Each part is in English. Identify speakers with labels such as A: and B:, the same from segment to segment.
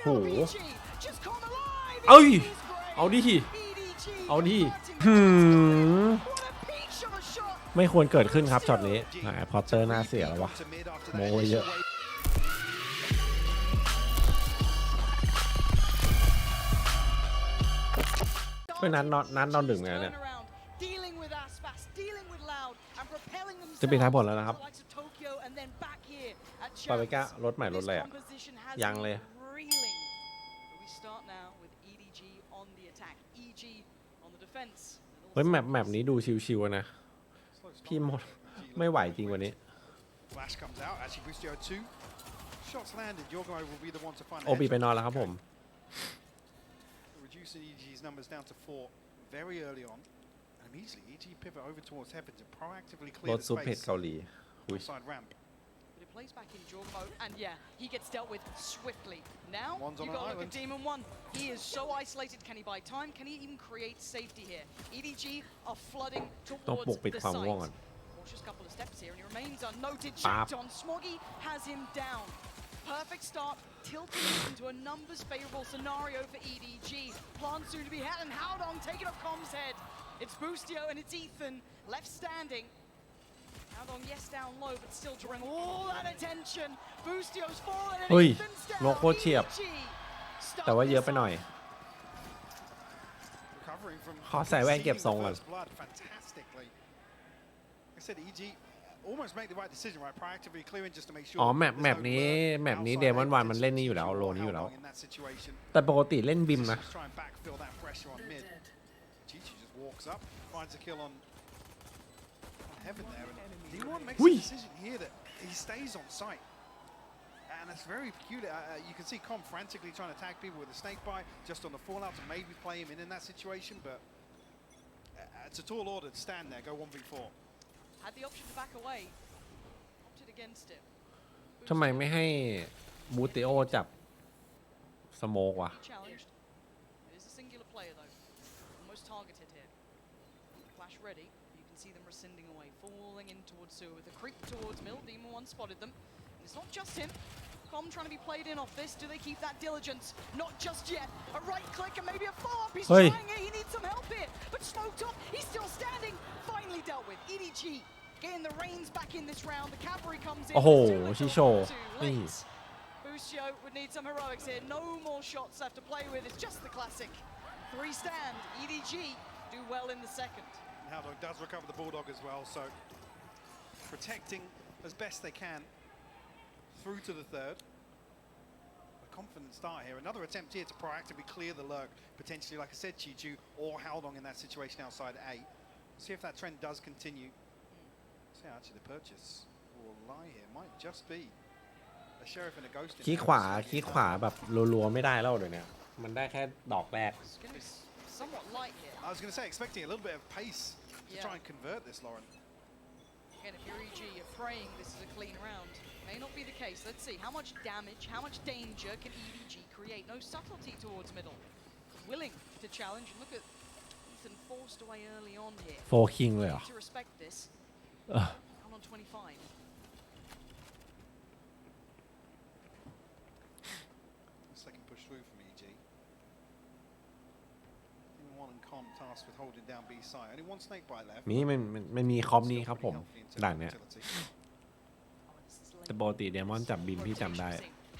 A: โหเอ้ยเอาดิไม่ควรเกิดขึ้นครับช็อตนี้พอเตอร์น่าเสียแล้ววะโมเยอะเพื่อนนั้นนอนดึงไงเนี่ยจะเป็นท้ายผลแล้วนะครับปาเปก้ารถใหม่รถอะไรอ่ะยังเลยเฮ้ยแมปนี้ดูชิวๆนะพี่หมดไม่ไหวจริงวันนี้โอบีไปนอนแล้วครับผมรถซุปเผ็ดเกาหลี
B: plays back in jaw mode, and yeah, he gets dealt with swiftly. Now, you got to look at Demon 1. He is so isolated. Can he buy time? Can he even create safety here? EDG are flooding towards the site. Cautious couple of steps here, and he remains unnoted. Checked on. Smoggy has him down. Perfect start, tilting into a numbers favorable scenario for EDG. Plan soon to be had, and Howdong taking up Com's head. It's Boostio and it's Ethan left standing. Yes, down low, but still drawing all that attention. Boostio's fallen and Ethan's down.
A: โลโคเฉียบแต่ว่าเยอะไปหน่อยขอใส่แว่นเก็บทรงก่อนอ๋อแมปนี้เดมอนวันมันเล่นนี่อยู่แล้วโลนี้อยู่แล้วแต่ปกติเล่นบิมนะ
C: D1 makes a decision here that he stays on site, and it's very peculiar. You can see Com frantically trying to tag people with a snake bite just on the fallout to maybe play him in that situation, but it's a tall order to stand there, go 1v4.
B: Had the option to back away, opted against it.
A: ทำไมไม่ให้บูติโอจับสโมกวะ
B: It is a singular player though, almost targeted here. Flash ready. See them rescinding away, falling in towards sewer with a creep towards middle. Demon 1 spotted them. And it's not just him. Com trying to be played in off this. Do they keep that diligence? Not just yet. A right click and maybe a follow-up. He's trying it. He needs some help here. But smoked off. He's still standing. Finally dealt with. EDG getting the reins back in this round. The cavalry comes in.
A: Oh, she show.
B: Boostio would need some heroics here. No more shots left to play with. It's just the classic 3-stand. EDG do well in the second.
C: Howdong does recover the Bulldog as well, so protecting as best they can through to the third. A confident start here. Another attempt here to proactively clear the lurk, potentially, like I said, Chichu or Howdong in that situation outside A. See if that trend does continue. See how actually the purchase will lie here. Might just be a sheriff and a ghost.
A: ขี้ขวาแบบรัวๆไม่ได้แล้วเดี๋ยวนี้มันได้แค่ดอกแรก
B: Somewhat light here.
C: I was going to say, expecting a little bit of pace to try and convert this, Lauren.
B: Again, if you're EG, you're praying this is a clean round. May not be the case. Let's see. How much damage, how much danger can EDG create? No subtlety towards middle. Willing to challenge. And look at Ethan forced away early on here.
A: โฟคิงเลยเหรอ
B: To respect this. Count on 25.
C: Second push through from EG. Tasked with holding down B side. Only one snake bite left.
A: มันมีคอมนี้ครับผมด่านเนี้ยแต่ปกติเดมอนจับบิมพี่จำได้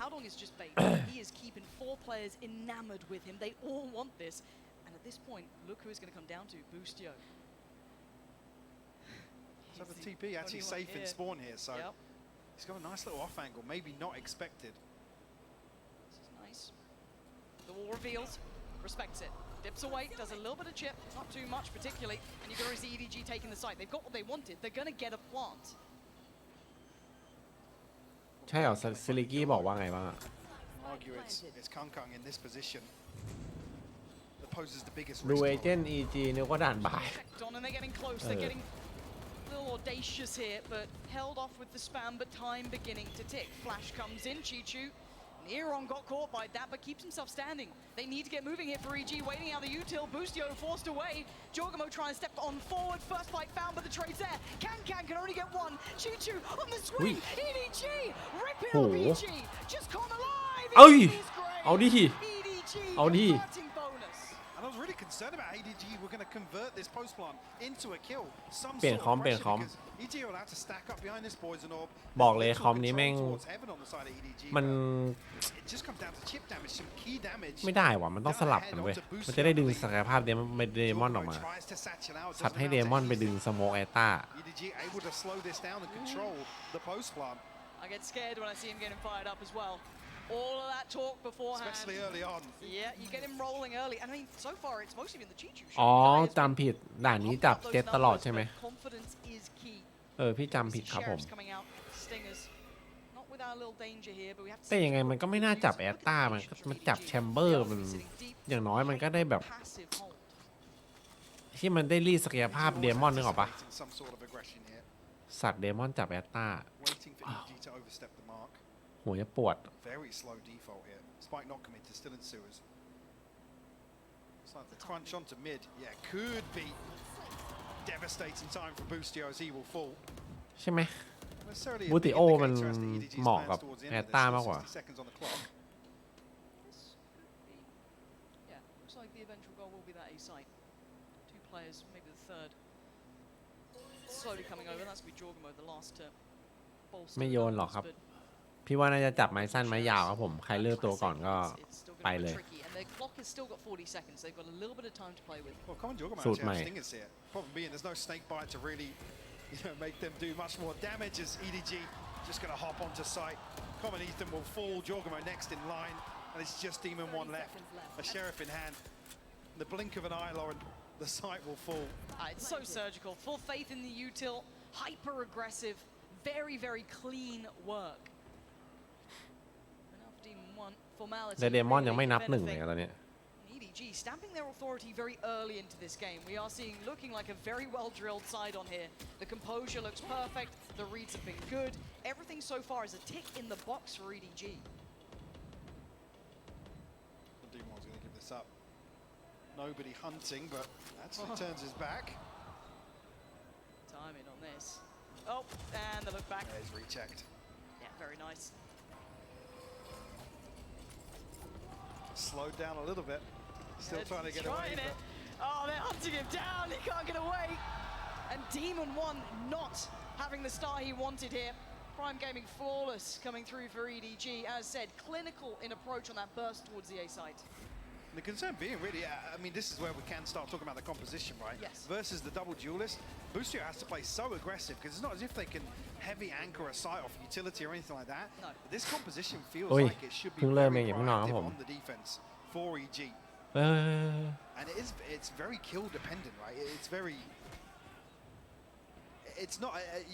B: Howdong is just bait. He is keeping 4 players enamored with him. They all want this. And at this point, look who it's going to come down to. Boostio.
C: So the TP actually safe in spawn here. So he's got a nice little off angle. Maybe not expected.
B: This is nice. The wall reveals. Respects it. Dips away, does a little bit of chip, not too much particularly, and you're going to see EDG taking the site. They've got what they wanted. They're going to get a plant.
A: ใช่เหรอซิลิกี้บอกว่าไงบ้าง
C: Argue it's Kangkang in this position that poses the biggest risk.
A: ดูเอเจนต์ EG นึกว่าด่านบ่าย
B: And they're getting close. They're getting a little audacious here, but held off with the spam. But time beginning to tick. Flash comes in. Chichu. Neron got caught by that, but keeps himself standing. They need to get moving here for EG, waiting out the util. Boostio forced away. Jorgamo trying to step on forward. First fight found, but the trade's there. Can only get one. Chichu on the swing. EDG ripping off EG. Just come alive. EDG's great.
A: เอาดิ เอาดิ
C: And I was really concerned about ADG were going to convert this post plant into a kill. Some
A: เปลี่ยน
C: sort
A: คอ
C: of
A: มเปลี่ยนคอม
C: pressure because EG are allowed to stack up behind this poison orb.
A: บอกเลย
C: Little
A: คอมนี้
C: control
A: แม่ง
C: towards heaven on the side of EDG,
A: มัน
C: but it just comes down to chip damage, some key damage.
A: ไม่ได้ว่ะมันต้องสลับกันเว้ยมันจะได้ดึงศักยภาพเดมอนออกมา
C: Tries to satchel out,
A: ซัด
C: doesn't
A: ให้
C: allow
A: เด
C: to
A: มอนไป
C: easily-
A: ดึงสโมกแอตต้า
C: EDG able to slow this down and control the post plant,
B: I get scared when I see him getting fired up as well. All of that talk beforehand.
C: especially early on.
B: Yeah, you get him rolling early. And I mean, so far it's mostly been the Chichu.
A: อ๋อจำผิดด่านนี้จับเจ็ตตลอดใช่ไหม
B: Confidence is key.
A: พี่จำผิดครับผม
B: Sheriff's coming out, Stingers. Not without a little danger here, but we have to
A: แต่ยังไงมันก็ไม่น่าจับแอตต้ามันจับแชมเบอร์มันอย่างน้อยมันก็ได้แบบ
B: passive hold.
A: ที่มันได้รีดศักยภาพเดมอนนึกออกปะ
C: Anticipating some sort of aggression here,
A: สัตว์เดมอนจับแอตต้า
C: waiting for EG to overstep the mark.
A: หัวจะปวด
C: Very slow default here. Spike not committed, still in sewers. It's like the crunch onto mid. Yeah, could be devastating time for Boostio as he will fall.
A: ใช่ไหม
C: Necessarily a big
A: Boostio
C: indicator
A: มัน
C: as to EDG's
A: เหมาะ
C: plans
A: กับ
C: towards the
A: แอ
C: end
A: ต
C: of
A: ต้า
C: this.
A: มากกว่า
C: 60 seconds on the clock.
B: This could be. Yeah, looks like the eventual goal will be that A site. Two players, maybe the third. Slowly coming over. That's going to be Jorgamo, the last to bolster.
A: ไม่โยนหรอกครับ
B: but
A: พี่ว่าน่าจะจับไม้สั้นไม้ยาวครับผมใครเลือกตัวก่อนก็
B: it's still
A: ไป
B: gonna
A: เล
B: be
A: ย
B: tricky, and their clock has still got 40 seconds. They've got a little bit of time to play with.
C: Well, Common Jorgamo
A: Suit
C: actually have
A: mate.
C: stingers here. Problem being there's no snake bite to really make them do much more damage as EDG just going to hop onto site. Common Ethan will fall. Jorgamo next in line. And it's just Demon 1 left. A Sheriff in hand. In the blink of an eye, Lauren, the site will fall.
B: It's so surgical. Full faith in the util. Hyper aggressive. Very, very clean work. Enough Demon 1. Formality.
A: แต่เดมอนยัง
B: really,
A: ไม่นับ
B: if
A: หนึ่งเลย
B: anything.
A: ตอนเนี้ย
B: EDG stamping their authority very early into this game. We are seeing looking like a very well drilled side on here. The composure looks perfect. The reads have been good. Everything so far is a tick in the box for EDG.
C: Demon 1's going to give this up. Nobody hunting, but actually turns his back.
B: Timing on this. Oh, and the look back.
C: There's rechecked.
B: Yeah, very nice.
C: Slowed down a little bit. Still trying to get away.
B: Trying it. Oh, they're hunting him down. He can't get away. And Demon 1 not having the start he wanted here. Prime Gaming flawless coming through for EDG. As said, clinical in approach on that burst towards the A site.
C: The concern being really, I mean, this is where we can start talking about the composition, right?
B: Yes.
C: Versus the double duelist, Boostio has to play so aggressive because it's not as if they can heavy anchor a site off utility or anything like that.
B: No.
C: This composition feels
A: Oi,
C: like it should be
A: เพิ่งเริ่มเอ
C: very
A: งอย่าเพิ่งนอนครับ
C: proactive
A: ผม
C: on the defense for EG.
A: เออ
C: And it's very kill dependent, right? It's very. It's not.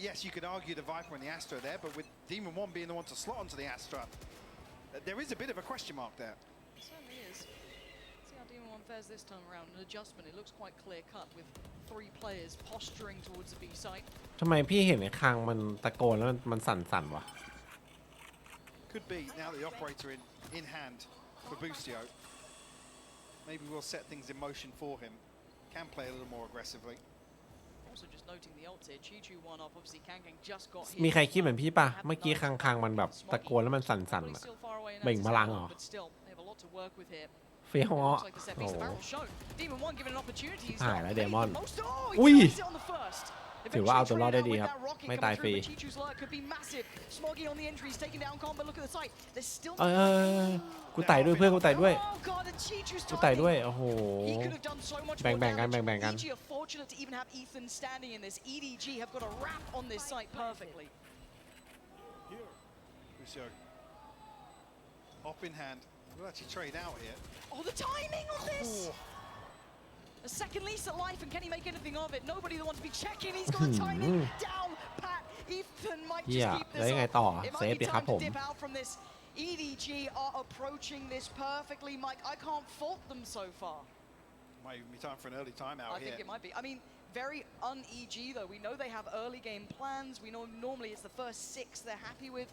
C: Yes, you could argue the Viper and the Astra there, but with Demon 1 being the one to slot onto the Astra, there is a bit of a question mark there.
B: It certainly is. See how Demon 1 fares this time around. An adjustment. It looks quite clear cut with 3 players posturing towards the B site.
A: ทำไมพี่เห็นไอ้คังมันตะโกนแล้วมันสั่นๆวะ
C: Could be now that the operator in hand for Boostio. Maybe we'll set things in motion for him. Can play a little more aggressively.
B: Also just noting the ult here. Chichu 1 off. Obviously Kangkang just got hit.
A: มีใครคิดเหมือนพี่ป่ะเมื่อกี้คังมันแบบตะโกนแล้วมันสั่นๆ
B: Probably
A: อะ
B: still far away in
A: เบ่งพลังเหรอ
B: but still they have a lot to work with here.
A: เฟี้ยวอ่ะ
B: Looks like the set piece, the barrel shown. Demon 1 given an opportunity. He's
A: หาย
B: not
A: แล้ว
B: made
A: เดมอน
B: the most. Oh, he
A: อุ้ย
B: takes it on the first.
A: ถือว่าเอาตัวรอดได้ดี
B: Eventually
A: ครับ
B: traded out with that rocket
A: ไม่
B: coming
A: ตายฟรี
B: through, but Chichu's lurk could be massive. Smoggy on the entry, he's taking down Con, but look at the site. There's still
A: เออกูไต่ด้วยเพื่อนกูไต่ด้วย
B: Oh god, and Chichu's
A: กูไต่ด้วย
B: timing.
A: โอ้โห
B: He could have done so much
A: แบ่ง
B: more
A: แบ่งกัน
B: damage.
A: แบ่งกัน
B: EG are fortunate to even have Ethan standing in this. EDG have got a wrap on this site perfectly.
C: Boostio. Hop in hand. We'll actually trade out here.
B: Oh, the timing on this!
C: Oh,
B: A second lease at life, and can he make anything of it? Nobody that wants to be checking. He's got the timing down pat. Ethan might just
A: Yeah,
B: keep
A: แล้ว
B: this
A: ยังไง
B: up.
A: ต่อ
B: It
A: เซฟ
B: might
A: ดิ
B: be
A: ครับ
B: time
A: ผ
B: to
A: ม
B: dip out from this. EDG are approaching this perfectly, Mike. I can't fault them so far.
C: might even be time for an early timeout
B: I
C: here.
B: think it might be. I mean, very un-EG though. We know they have early game plans. We know normally it's the first 6 they're happy with.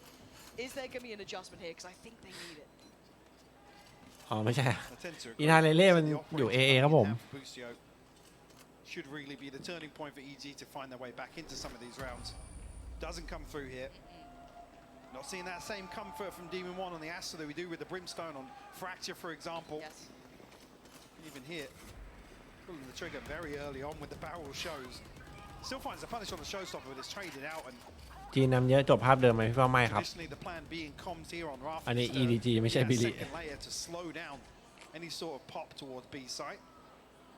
B: Is there going to be an adjustment here? Because I think they need it.
A: อ๋อไม่ใช่
C: I tend to agree.
A: อีธานเล่
C: So
A: มัน
C: the
A: อยู่
C: operator
A: AA ครับผม
C: in hand for Boostio should really be the turning point for EG to find their way back into some of these rounds. Doesn't come through here. Not seeing that same comfort from Demon 1 on the Astra that we do with the Brimstone on Fracture, for example.
B: Yes.
C: Even here, pulling the trigger very early on with the barrel shows. Still finds the punish on the showstopper, but it's traded out. And
A: จีนนำเยอะจบภาพเดิมไหมพี่ว่าไม่ครับ
C: traditionally, the plan being comms here on Raft
A: อันนี้
C: is to
A: EDG ไม่ใช่
C: that
A: บิลิ
C: second layer to slow down any sort of pop towards B site.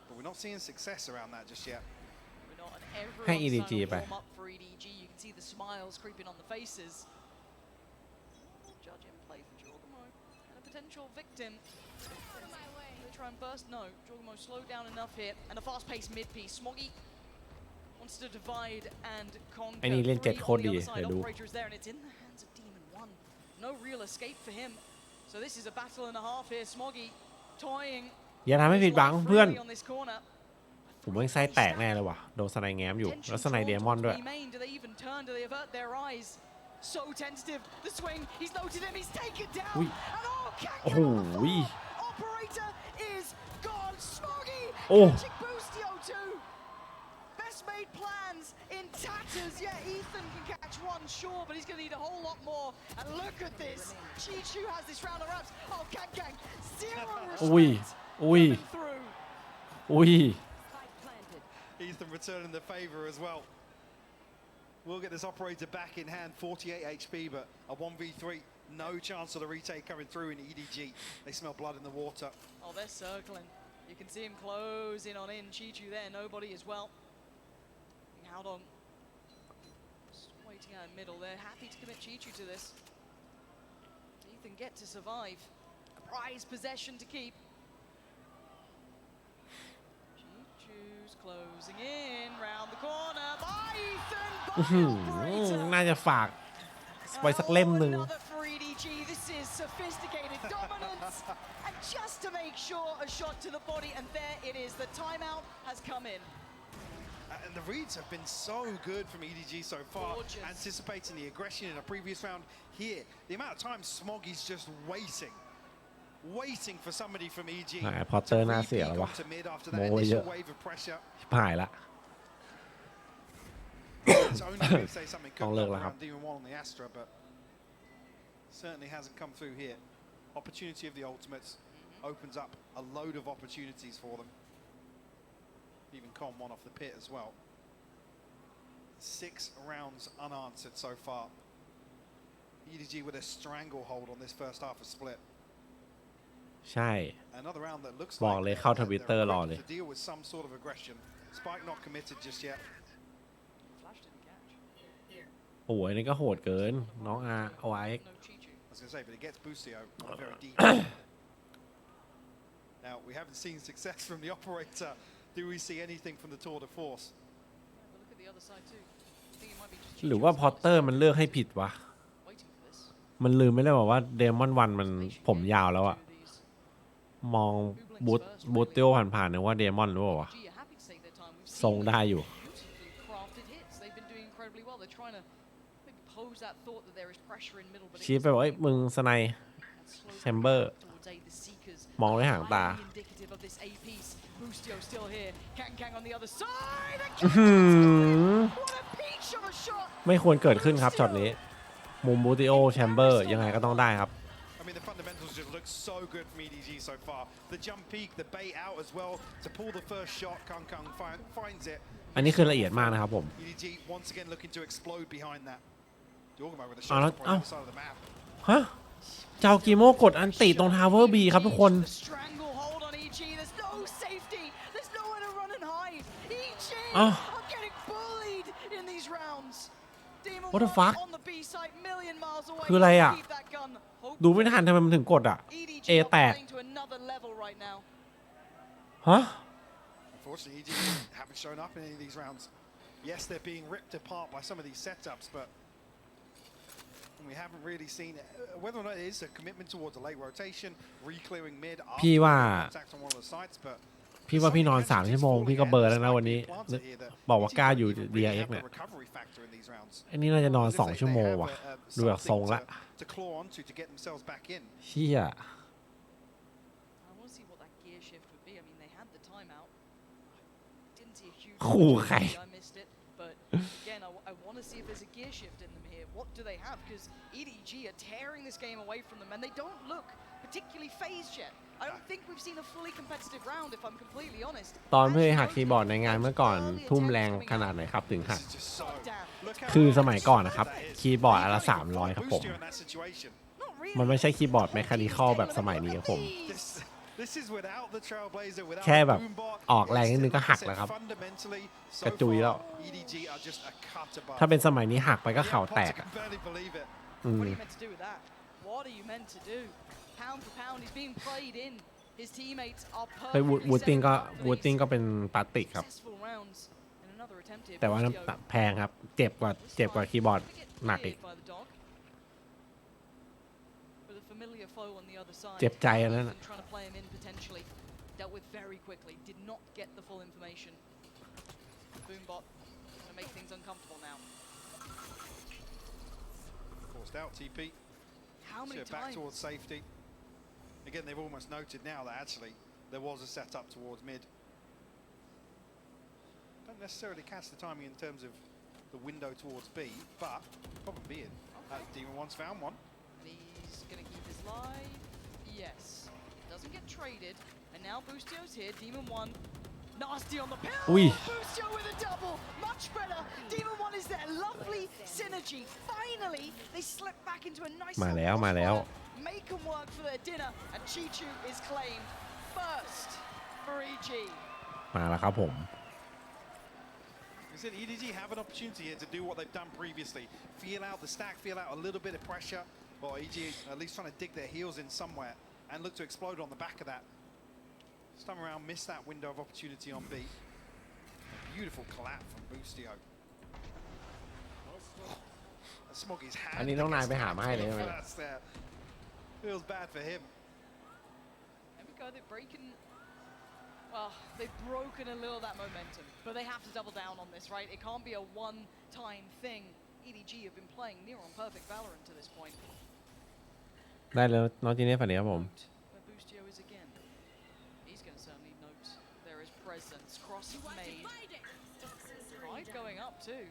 C: But we're not seeing success around that just yet.
B: We're not, and everyone's
A: ให้ EDG
B: starting to
A: ไป
B: warm up for EDG. You can see the smiles creeping on the faces. Judge in play for Jorgamo and a potential victim. They try and burst. No, Jorgamo slowed down enough here, and a fast-paced mid-piece. Smoggy wants to divide and conquer.
A: ไอ้นี่เล่นเจ็ด
B: Three
A: โค
B: on
A: ตร
B: the
A: ดี
B: other side.
A: เดี๋ยวดู
B: Operator is there, and it's in the hands of Demon 1. No real escape for him. So this is a battle and a half here. Smoggy toying.
A: อย่าทำให้ผิดหวัง
B: his life
A: เพื่อน
B: freely on this corner.
A: ผมว่าไส้แตกแน่เลยว่ะโดนสไนแง้มอยู่แล้วสไนเดมอนด้วย
B: Do they even turn? Do they avert their eyes? So tentative. The swing. He's loaded him. He's taken down.
A: Ui.
B: And can't
A: โอ้
B: get
A: โห
B: off. Operator is gone. Smoggy.
A: Oh.
B: Catching Boostio too. Best made plans in tatters. Yeah, Ethan can catch one, sure, but he's going to need a whole lot more. And look at this. Chichu has this round of wraps. Oh, Kang. Zero
A: Ui.
B: respect.
A: Ui.
B: Coming through.
A: อุ้ย
C: Ethan returning the favor as well. We'll get this operator back in hand, 48 HP, but a 1v3, no chance of the retake coming through in EDG. They smell blood in the water.
B: Oh, they're circling. You can see him closing on in. Chichu there, nobody as well. How long? Just waiting out in middle. They're happy to commit Chichu to this. Ethan get to survive. A prized possession to keep. Chichu's closing in round the corner. By Ethan, by Operator.
A: น่าจะฝากไว้สักเล่มหนึ่ง
B: Another for EDG. This is sophisticated dominance. And just to make sure, a shot to the body, and there it is. The timeout has come in.
C: And the reads have been so good from EDG so far,
B: Gorgeous.
C: anticipating the aggression in a previous round. Here, the amount of time Smoggy's just waiting for somebody from EG
A: ไหนพอเตอร์
C: to
A: น่าเสีย
C: re-peak
A: แล้ววะ
C: onto mid after
A: โม
C: that
A: ไว้เย
C: initial
A: อะ
C: wave of pressure.
A: หายละ
C: It's only going to say something
A: Don't
C: good
A: look like
C: around Demon 1 on the Astra, but certainly hasn't come through here. Opportunity of the ultimates opens up a load of opportunities for them. Even Con one off the pit as well. 6 rounds unanswered so far. EDG with a stranglehold on this first half of split.
A: ใช่
C: Another round that looks
A: บอก
C: like
A: เลยเข้า
C: they're
A: ทวิตเตอร์รอ
C: ready
A: เลย
C: to deal with some sort of aggression. Spike not committed just yet.
B: Flash didn't catch.
A: โอ้ยนี่ก็โหดเกินน้องอาเอาไว้
B: No Chichu.
C: I was going to say, but it gets Boostio on a very deep. Now, we haven't seen success from the operator. Do we see anything from the tour de force?
B: Yeah, but look at the other side too. I think it might be just
A: หรือ
B: Chichu
A: ว่า
B: as
A: พอ
B: well.
A: เตอร์มันเลือกให้ผิดวะ
B: Waiting for this.
A: มันลืมไม่ได้บอกว่าเดมอนวันมันผมยาวแล้วอะ
B: Do these.
A: มองบูตเตียวผ่านๆนึกว่าเดมอนหรือเปล่าวะ
B: G are happy to take their time. We've
A: ทรง
B: seen
A: ได้อยู่
B: beautifully crafted hits. They've been doing incredibly well. They're trying to maybe pose that thought that there is pressure in middle, but
A: ชี้ไปบอกเอ้ยมึงสไน Chamber มองด้วยหางตา
B: indicative of this A piece. Boostio still here. Kang on the other side.
A: อื้อหือ
B: What a peach of a shot.
A: ไม่ควรเกิดขึ้นครับช็อตนี้ มุมบูติโอแชมเบอร์ยังไงก็ต้องได้ครับ
C: I mean, the fundamentals just look so good from EDG so far. The jump peak, the bait out as well to pull the first shot. Kung finds it.
A: อันนี้คือละเอียดมากนะครับผม
C: EDG once again looking to explode behind that. Jorgamo with a
A: Oh,
C: shot on
A: oh.
C: the side of the map.
A: ฮะเจ้ากิโมกดอันติตรงทาวเวอร์บีครับทุกคน
B: The stranglehold on EG. There's no safety. There's nowhere to run and hide. EG
A: Oh.
B: are getting bullied in these rounds. Demon
A: What the
B: One
A: fuck?
B: on the B site, million miles away.
A: คืออะไรอะ
B: Keep that gun.
A: ดูไม่ทันทำไมมันถึงกดอ่ะ
B: EDG
A: เอ
B: are
A: แตก
B: playing to another level right now.
A: ฮะ
C: Unfortunately, EDG haven't shown up in any of these rounds. Yes, they're being ripped apart by some of these setups, but we haven't really seen whether or not it is a commitment towards a late rotation, re-clearing mid after
A: พี่ว่า
C: contact on one of the sites, but
A: พี่ว่าพี่นอน3 ชั่วโมงพี่ก็เบลอร์แล้วนะวันนี้นึกบอกว่ากล้าอยู่ DRX เนี่ย อันนี้น่าจะนอน2 ชั่วโมงว่ะ ดูแบบทรงละ
C: to claw onto to get themselves back in.
A: เชี่ย
B: I want to see what that gear shift would be. I mean, they had the timeout. Didn't see a huge.
A: ขู่ใคร
B: I missed it, but again, I want to see if there's a gear shift in them here. What do they have? Because EDG are tearing this game away from them, and they don't look particularly phased yet. I don't think we've seen a fully competitive round, if I'm completely honest.
A: ตอนเพื่อหักคีย์บอร์ดในงานเมื่อก่อนทุ่มแรงขนาดไหนครับถึงหัก
C: This is just so. Look how
A: คือสมัยก่อนนะครับคีย์บอร์ดอันละ300ครับผม
C: Boostio in that situation.
B: Not
A: มัน
B: really.
A: ไม่ใช่คีย์บอร์ดแมคคานิคอลแบบสมัยนี้ครับผม
C: This is without the Trailblazer, without
A: แค่
C: the
A: แบบ
C: Boombot.
A: ออกแรงนิดนึงก็หักแล้วครับ
C: Fundamentally, so
A: กระจุยแล้ว
C: far, EDG are just a cut above.
A: ถ้าเป็นสมัยนี้หักไปก็
C: Yeah,
A: เข่าแต
C: Potter
A: ก
C: can barely believe it.
A: Ừ.
B: What are you meant to do with that? What are you meant to do? Pound for pound, he's being played in. His teammates are
A: เฮ้ย
B: perfectly
A: วูด
B: set
A: ติ้ง
B: up
A: ก็
B: for
A: วูดติ้ง
B: these
A: ก็เป็นพลาสติกครับ
B: successful rounds. And another attempt here.
A: แต่ว่า
B: Boostio
A: น้ำแพงครับ เจ็บกว่าคีย์บอร์ด หนักอีก
B: by the dog. With a familiar foe on the other side.
A: เจ็บใจอันนั้นน่ะ
B: Ethan trying to play him in potentially. Dealt with very quickly. Did not get the full information. Boombot going to make things uncomfortable now.
C: Forced out TP.
B: How many
C: So back
B: times?
C: towards safety. Again, they've almost noted now that actually there was a setup towards mid. Don't necessarily catch the timing in terms of the window towards B, but problem being, Demon One's found one.
B: He's going to keep his life. Yes. Doesn't get traded. And now Boostio's here. Demon 1. Nasty on the pill.
A: Ui.
B: Boostio with a double. Much better. Demon 1 is there. Lovely synergy. Finally, they slip back into a nice
A: มาแล้ว
B: little
A: มาแล้ว
B: crossfire. Make them work for their dinner. And Chichu is claimed first for EG.
A: มาแล้วครับผม
C: He said EDG have an opportunity here to do what they've done previously. Feel out the stack, feel out a little bit of pressure. Well, EG at least trying to dig their heels in somewhere and look to explode on the back of that. This time around, missed that window of opportunity on B. A beautiful collapse from Boostio. Smoggy's hand.
A: อันนี้น้องนายไปหามาให้เลย
C: That's there. Feels bad for him.
B: There we go. They're breaking. Well, they've broken a little of that momentum, but they have to double down on this, right? It can't be a one-time thing. EDG have been playing near on perfect Valorant to this point.
A: ได้แล้วน้องจีเน่ฝันดีครับผม
B: Where Boostio is again. He's going to certainly note there is presence. Cross made. Five going up too.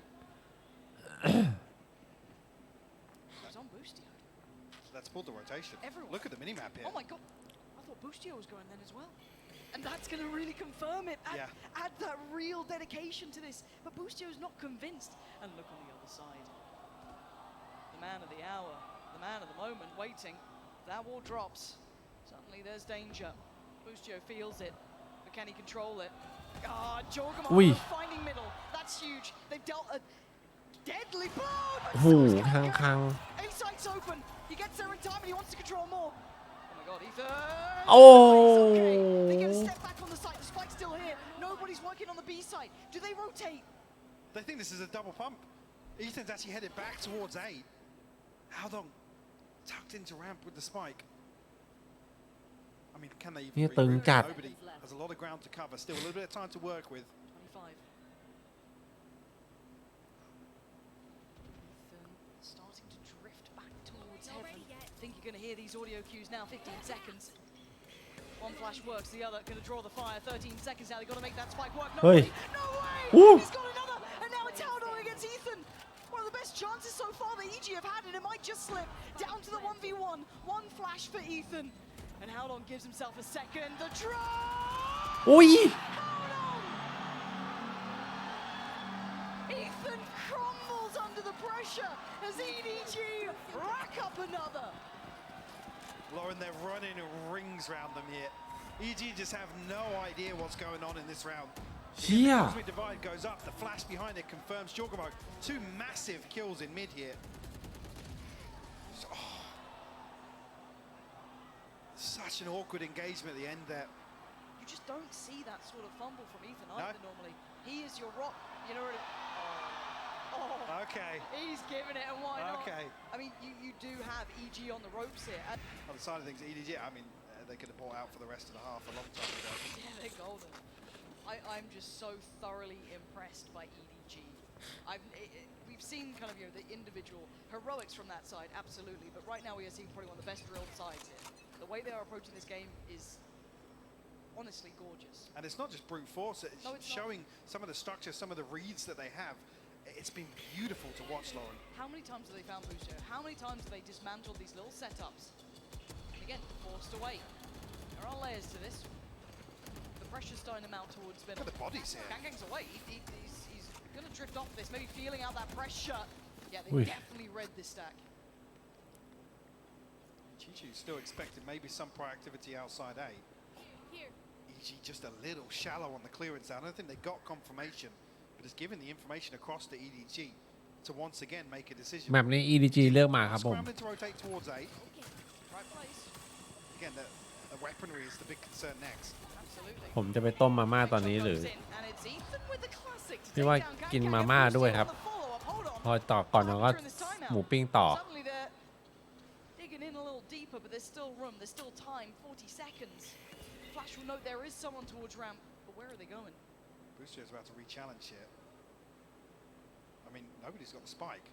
B: It's on Boostio.
C: That's pulled the rotation.
B: Everyone.
C: Look at the minimap here.
B: Oh my god. I thought Boostio was going then as well. And that's going to really confirm it. Add that real dedication to this. But Boostio's not convinced. And look on the other side. The man of the hour. The man of the moment waiting. That wall drops. Suddenly there's danger. Boostio feels it. But can he control it? Ah,
A: Ui.
B: Jorgamon finding middle. That's huge. They've dealt a deadly blow. But
A: โอ้โห
B: so is Gallagher.
A: ข้าง
B: A site's open. He gets there in time and he wants to control more. Oh my god, Ethan.
A: Oh.
B: Okay. They get a step back on the site. The spike's still here. Nobody's working on the B side. Do they rotate?
C: They think this is a double pump. Ethan's actually headed back towards A. Howdong tucked into ramp with the spike. I mean, can they even
A: เนี่ยตึงจัด
C: Nobody has a lot of ground to cover. Still a little bit of time to work with.
B: 25. Ethan starting to drift back towards heaven. I think you're going to hear these audio cues now. 15 seconds. One flash works, the other going to draw the fire. 13 seconds now. They've got to make that spike work. No
A: Hey.
B: way! No way!
A: Ooh.
B: He's got another, and now it's Howdong against Ethan. One of the best chances so far that EG have had, and it might just slip down to the 1v1. One flash for Ethan, and Howdong gives himself a second. The draw!
A: อุ้ย
B: Ethan crumbles under the pressure as EDG rack up another.
C: Lauren, they're running rings round them here. EG just have no idea what's going on in this round.
A: เชี่ย
C: Cosmic Divide goes up. The flash behind it confirms Jorgamo. Two massive kills in mid here. Oh. Such an awkward engagement at the end there.
B: You just don't see that sort of fumble from Ethan
C: No.
B: either normally. He is your rock. You know what? Oh,
C: Okay.
B: he's giving it, and why not?
C: Okay.
B: I mean, you do have EG on the ropes here. And
C: On the side of things, EDG, I mean, they could have bought out for the rest of the half a long time ago.
B: yeah, they're golden. I'm just so thoroughly impressed by EDG. We've seen kind of the individual heroics from that side, absolutely. But right now we are seeing probably one of the best drilled sides here. The way they are approaching this game is honestly gorgeous.
C: And it's not just brute force, it's
B: No, it's not.
C: showing some of the structure, some of the reads that they have. It's been beautiful to watch, Lauren.
B: How many times have they found Booster? How many times have they dismantled these little setups? And again, forced away. There are layers to this. The pressure's starting to mount towards middle.
C: Look at the bodies here.
B: Gang's away. He's going to drift off this, maybe feeling out that pressure. Yeah, they definitely read this stack.
C: Chichu's still expecting maybe some proactivity outside A. EG just a little shallow on the clearance. I don't think they got confirmation, but it's given the information across to EDG to once again make a decision.
A: แบบนี้ EDG เลือกมาครับผม
C: Scrambling to rotate towards A.
B: Right place.
C: Again, the weaponry is the big concern next.
B: Absolutely.
A: ผมจะไปต้มมาม่าตอนนี้หรือ
B: And it's Ethan with the classic to
A: พี่
B: take
A: ว่า
B: down
A: กิน
B: Gang
A: มา
B: Gang
A: ม่า
B: and
A: ด้วย
B: Booster
A: ครับ
B: on the follow-up. Hold on.
A: พอต่อก่อนเราก็
B: During this timeout.
A: หมูปิ้งต่อ
B: Suddenly they're digging in a little deeper, but there's still room. There's still time. 40 seconds. Flash will note there is someone towards ramp, but where are they going?
C: Booster is about to re-challenge here. I mean, nobody's got the spike.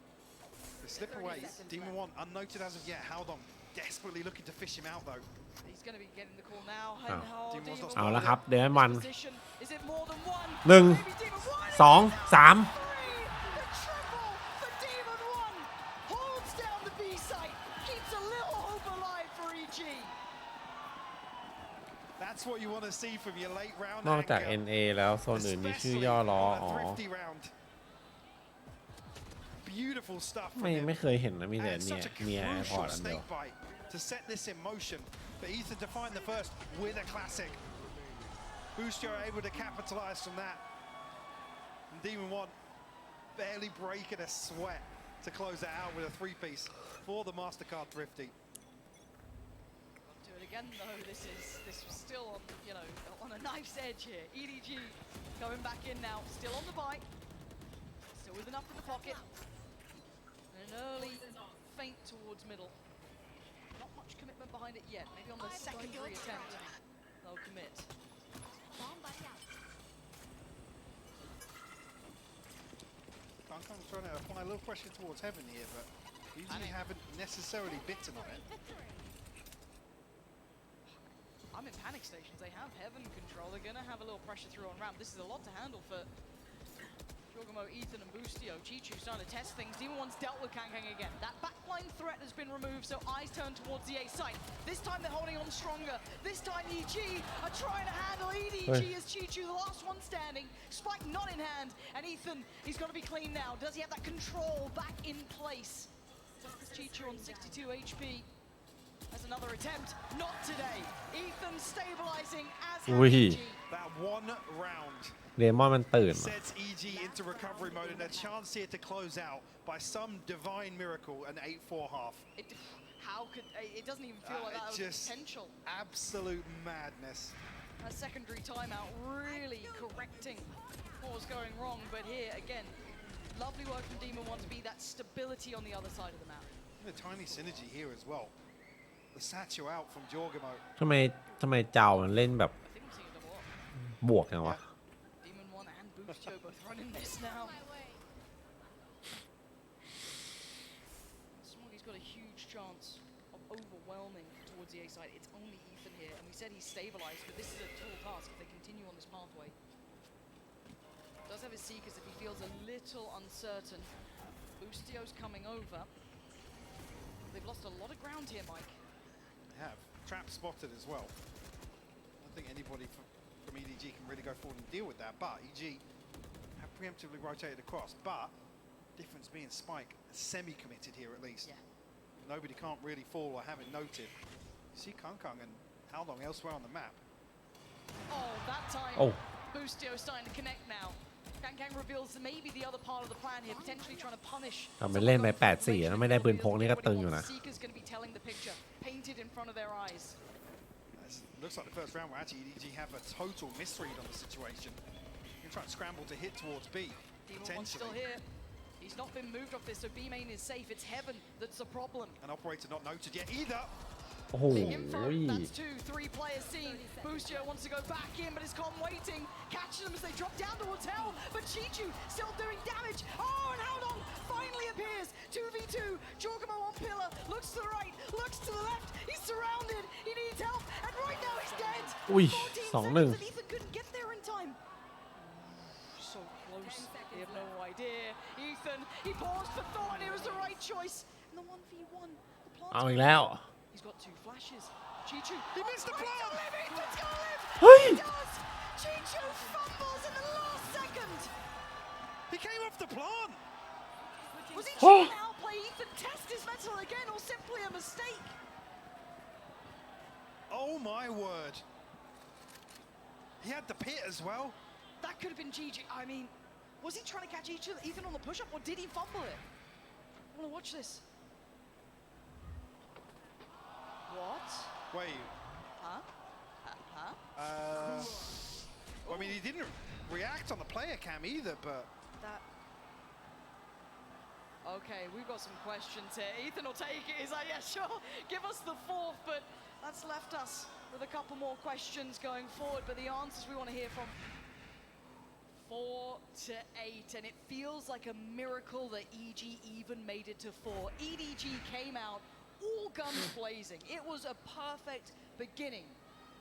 C: They slip
B: 30
C: away.
B: seconds
C: Demon
B: left.
C: 1 unnoted as of yet. Howdong desperately looking to fish him out though.
B: He's going to be getting the call now.
A: Oh.
B: And how
C: Demon
B: Demon
A: เอาละ
B: one
A: ครับเดี๋ยวให้มัน
B: position. Is it more than one?
A: หนึ่ง
B: Maybe Demon one.
A: สองสาม
B: Three. The triple for Demon one. Holds down the B site. Keeps a little hope alive for EG.
C: That's what you want to see from your late round
A: นอกจาก
C: anchor.
A: NA แล้วโซนอื่นมีชื่อย่อล้อ อ๋อ
C: Thrifty round. Beautiful stuff from
A: ไม่
C: him.
A: ไม่เคยเห็นนะมีแต่
C: And
A: เนี่ย
C: such a
A: เมียพอ
C: crucial
A: ร์ตอันเดียว
C: snake bite to set this in motion. But Ethan to find the first with a classic. Boostio able to capitalize from that. And Demon 1 barely breaking a sweat to close that out with a three-piece for the MasterCard Thrifty.
B: Do it again though. This was still on, you know, on a knife's edge here. EDG going back in now, still on the bite, still with enough in the pocket. And an early feint towards middle. Not much commitment behind it yet. Maybe on the secondary attempt they'll commit.
C: I'm kind of trying to apply a little pressure towards Heaven here, but usually haven't necessarily bitten on it.
B: I'm in panic stations. They have heaven control. They're going to have a little pressure through on ramp. This is a lot to handle for Jorgamo, Ethan, and Boostio. Chichu starting to test things. Demon One's dealt with Kang Kang again. That backline threat has been removed, so eyes turn towards the A site. This time they're holding on stronger. This time EG are trying to handle EDG as Chichu, the last one standing. Spike not in hand, and Ethan, he's got to be clean now. Does he have that control back in place? Chichu on 62 HP. That's another attempt. Not today. Ethan stabilizing as EG.
C: That one round
A: เดมอนมันตื่น
C: sets EG into recovery mode and a chance here to close out by some divine miracle an 8-4 half.
B: How could it doesn't even feel like that was
C: Just
B: potential.
C: Absolute madness.
B: A secondary timeout really correcting what was going wrong, but here again, lovely work from Demon One to be that stability on the other side of the map.
C: A tiny synergy here as well. The satchel out from Jorgamo.
A: ทำไมเจ้ามันเล่นแบบ
B: I think we're seeing a double up.
A: บวกไงวะ
B: Demon One and Boostio both running this now. Smoggy's got a huge chance of overwhelming towards the A side. It's only Ethan here, and we said he's stabilized, but this is a tall task if they continue on this pathway. Does have his Seekers if he feels a little uncertain. Boostio's coming over. They've lost a lot of ground here, Mike.
C: They have. Trap spotted as well. I don't think anybody from EDG can really go forward and deal with that, but EG have preemptively rotated across. But difference being Spike semi-committed here at least.
B: Yeah.
C: Nobody can't really fall or have it noted. You see Kung Kung and Howdong elsewhere on the map.
B: Oh, that time.
A: Oh.
B: Boostio starting to connect now. Kang Kang reveals maybe the other part of the plan here, potentially trying to punish.
A: ทำเป็นเล่นไป8-4แล้วไม่ได้ปืนพกนี่ก็ตึงอยู่นะ
B: Seeker's going to be telling the picture, painted in front of their eyes.
C: Looks like the first round where actually EDG have a total misread on the situation. You're trying to scramble to hit towards B.
B: Demon One's still here. He's not been moved off this, so B main is safe. It's Heaven that's the problem.
C: An operator not noted yet either.
A: โอ้โห
B: Big info. That's 2-3 players seen. Boostio wants to go back in, but is Con waiting. Catches them as they drop down towards hell. But Chichu still doing damage. Oh, and Howdong finally appears. 2v2. Jorgamo on pillar. Looks to the right. Looks to the left. He's surrounded. He needs help. And right now he's dead.
A: อุ้ย
B: 14
A: 2-1
B: seconds and Ethan couldn't get there in time. So close. They have no idea. choice. And the 1v1. The plant's
A: เอาอีกแล้ว
B: He's got 2 flashes. Chichu.
C: He missed the plant.
B: Ethan's got to live.
A: เฮ้ย
B: He does. Chichu fumbles in the last second.
C: He came off the plant.
B: Was he
A: Oh.
B: trying to outplay Ethan, test his metal again, or simply a mistake?
C: Oh my word. He had the pit as well.
B: That could have been GG. I mean, was he trying to catch Ethan on the push-up, or did he fumble it? I want to watch this. What?
C: Wait.
B: Huh?
C: I mean, he didn't react on the player cam either, but
B: That. Okay, we've got some questions here. Ethan will take it. He's like, yeah, sure, give us the 4th, but that's left us with a couple more questions going forward. But the answers we want to hear from 4-8, and it feels like a miracle that EG even made it to 4. EDG came out all guns blazing. It was a perfect beginning,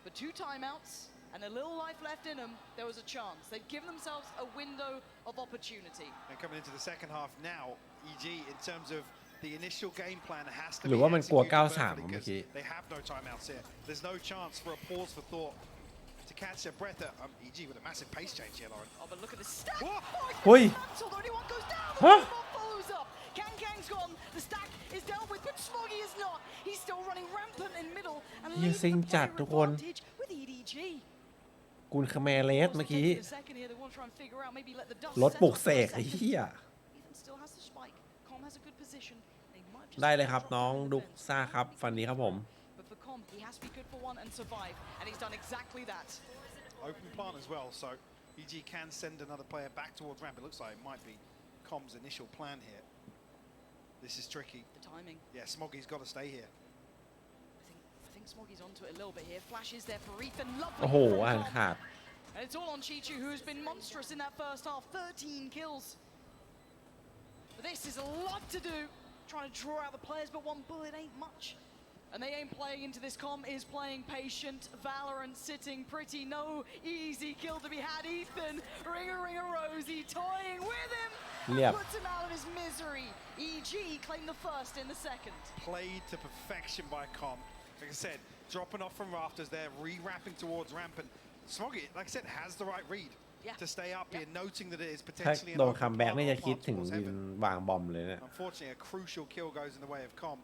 B: but 2 timeouts and a little life left in them, there was a chance. They'd given themselves a window of opportunity.
C: and coming into the second half now, EG in terms of the initial game plan has to
A: หรือ
C: be
A: ว่ามันกลัว
C: executed
A: 93
C: perfectly
A: เมื่อ
C: because
A: กี้
C: they have no timeouts here. There's no chance for a pause for thought to catch their breath. EG with a massive pace change here, Lauren.
B: Oh, but look at the stack.
C: Whoa.
B: Oh, he
A: Oi.
B: cancelled. The only one goes down. The
A: Huh?
B: bomb follows up. Kang's gone. The stack is dealt with, but Smoggy is not. He's still running rampant in middle and
A: เหี้ย
B: leading
A: ซิง
B: the
A: จัด
B: player
A: ทุกคน
B: advantage with EDG.
A: กุลคแมเลส
B: Of
A: เมื่อ
B: course,
A: กี้
B: they're taking a second here. They want to try and figure out, maybe let the dust
A: รถปลุก
B: settle
A: เส
B: for a
A: กไอ้
B: second.
A: เหี้ย
B: Ethan still has the spike. Com has a good position. They might just
A: ได้เลยครับ
B: drop
A: น้อง
B: down the
A: ดุก
B: fence.
A: ซ่าครับฟันนี้ครับผม
B: But for Com, he has to be good for 1 and survive, and he's done exactly that.
C: Open plant as well, so EG can send another player back towards ramp. It looks like it might be Com's initial plan here. This is tricky.
B: The timing.
C: Yeah, Smoggy's got to stay here.
B: I think Smoggy's onto it a little bit here. Flashes there for Ethan. Lovely
A: โอ้โห
B: from
A: อ่าน
B: Com.
A: ขาด
B: And it's all on Chichu, who's been monstrous in that first half. 13 kills. But this is a lot to do. Trying to draw out the players, but 1 bullet ain't much. And they ain't playing into this. Com is playing patient. Valorant sitting pretty. No easy kill to be had. Ethan, ringer Rosie, toying with him.
A: Yep.
B: Puts him out of his misery. EG claimed the first in the second.
C: Played to perfection by Com. Like I said, dropping off from rafters there, re-wrapping towards ramp. And Smoggy, like I said, has the right read
B: Yeah.
C: to stay up here, noting that it is
A: ถ้า
C: potentially
A: โด
C: an
A: น
C: open
A: คัมแบ็ก
C: path
A: นี่จะคิด
C: towards
A: ถึงยิง
C: heaven.
A: วางบอมเลยเนี่ย
C: Unfortunately, a crucial kill goes in the way of Com.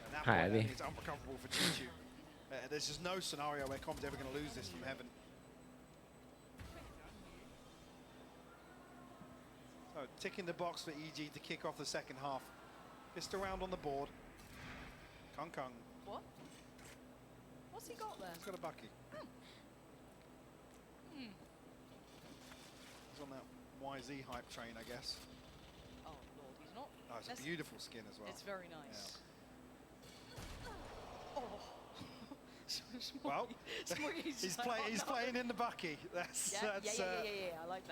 C: And that
A: Hi,
C: one
A: Eddie.
C: is unrecoverable for Chichu. There's just no scenario where Com's ever going to lose this from heaven. So ticking the box for EG to kick off the second half. Just around on the board. Kung.
B: What? What's he got there?
C: He's got a bucky. He's on that YZ hype train, I guess.
B: Oh, Lord, he's not.
C: Oh, it's a
B: That's-
C: beautiful skin as well.
B: It's very nice. Oh.
C: Well,
B: Smoggy's
C: he's
B: like, oh,
C: he's
B: no.
C: playing in the bucky. That's
B: Yeah. I like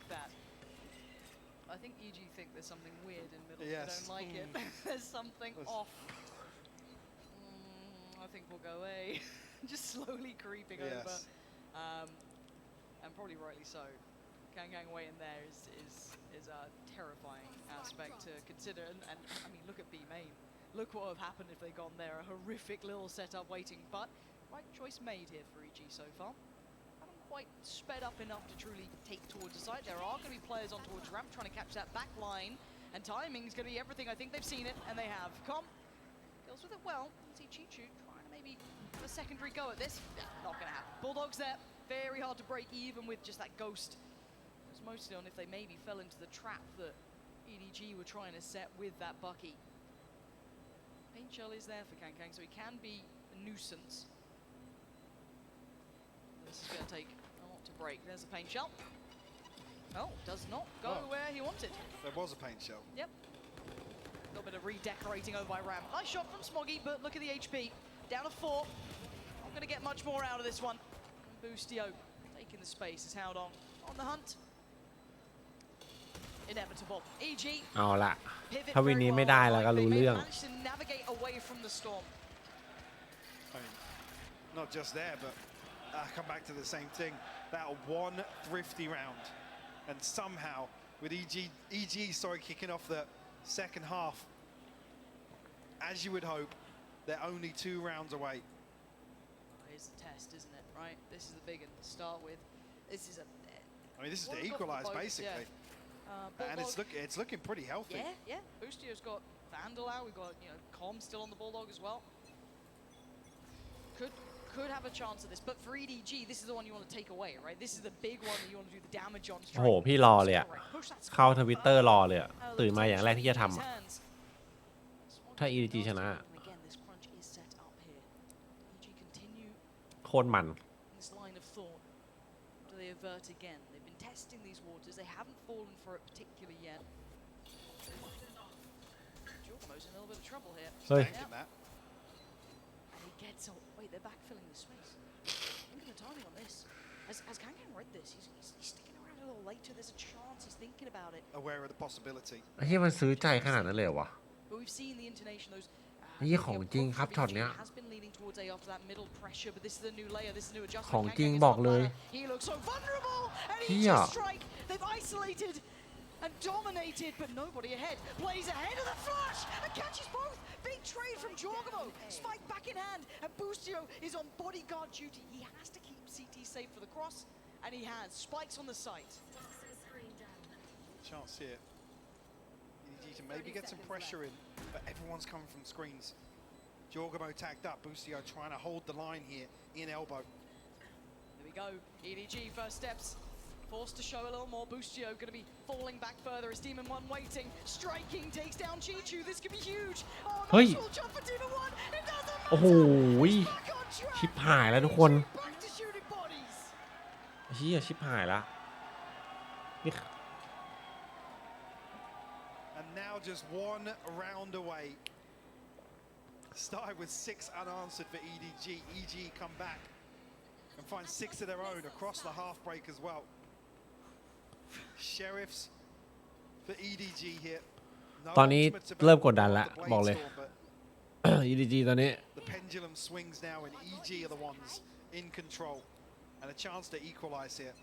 B: that. I think EG think there's something weird in middle.
C: Yes.
B: I don't like it. There's something
C: That's-
B: off. I think we'll go away. Just slowly creeping
C: Yes.
B: over. And probably rightly so. Kang way in there is a terrifying aspect to consider. And I mean, look at B main. Look what would have happened if they'd gone there. A horrific little setup waiting. But right choice made here for EG so far. Haven't quite sped up enough to truly take towards the site. There are going to be players on towards ramp trying to catch that back line. And timing is going to be everything. I think they've seen it, and they have. Com deals with it well. See Chichu trying to maybe have a secondary go at this. Yeah, not going to happen. Bulldogs there. Very hard to break even with just that ghost. It's mostly on if they maybe fell into the trap that EDG were trying to set with that Bucky. Paint shell is there for Kang, so he can be a nuisance. This is going to take a lot to break. There's a paint shell. Oh, does not go where he wanted.
C: There was a paint shell.
B: Yep. A little bit of redecorating over by Ram. Nice shot from Smoggy, but look at the HP. Down to 4. Not going to get much more out of this one. Boostio taking the space is held on the hunt. Inevitable. EG
A: เอาละ
B: pivot
A: ถ้าวิน
B: very
A: นี้
B: well.
A: ไม่ได้แล้วก็
B: They
A: รู้
B: may
A: เรื่อง
B: manage to navigate away from the storm.
C: I mean, not just there, but I come back to the same thing. That one thrifty round, and somehow with EG kicking off the second half. As you would hope, they're only 2 rounds away.
B: Here's the test, isn't it? Right, this is the big one to start with. This is a.
C: I mean, this is to equalise basically, and it's looking pretty healthy.
B: Yeah. Boostio's got Vandal out. We've got Com still on the Bulldog as well. Could have a chance at this, but for EDG, this is the one you want to take away, right? This is the big one that you want to do the damage on.
A: โอ้โหพี่รอเลยอะเข้า Twitter รอเลยอะตื่นมาอย่างแรกที่จะทำอะถ้า EDG ชนะโคตรมัน
B: again. They've been testing these waters. They haven't fallen for it particularly yet. Jormo's in a little bit of trouble here.
A: Hey.
B: And he gets out. Wait, they're backfilling the space. Look at the timing on this. As Kankan read this, he's sticking around a little later. There's a chance he's thinking about it.
C: Aware of the possibility.
A: ไอ้ที่มันซื้อใจขนาดนั้นเลยเหรอวะ
B: But we've seen the intonation those.
A: นี่ของจริงครับช็อตเนี้ย
B: has been leaning towards A after that middle pressure, but this is a new layer, this is a new adjustment.
A: ของจริงบอกเลย
B: He looks so vulnerable, and he
A: เหี้ย
B: just strike. They've isolated and dominated, but nobody ahead. Plays ahead of the flash and catches both. Big trade from Jorgamo. Spike back in hand, and Boostio is on bodyguard duty. He has to keep CT safe for the cross, and he has spikes on the site.
C: Chance here. To maybe get some pressure in, but everyone's coming from screens. Jorgamo tagged up. Boostio trying to hold the line here in elbow.
B: There we go. EDG first steps. Forced to show a little more. Boostio going to be falling back further as Demon 1 waiting. Striking takes down Chichu. This could be huge. Oh,
A: Hey.
B: will jump for Demon 1. It doesn't
A: โอ้โห
B: matter. Back on track.
A: ชิบหายแล้วทุกคน
B: Back to shooting bodies.
A: เฮียชิบหายละนี่
C: And now just 1 round away. Started with 6 unanswered for EDG. EG come back and find 6 of their own across the half break as well. Sheriffs for EDG here. No
A: ตอนนี้
C: ultimates available
A: เริ่มกดดันละ
C: for the
A: บอกเลย
C: Bladestorm, but
A: EDG ตอนนี้
C: the pendulum swings now, and EG are the ones in control, and a chance to equalize here.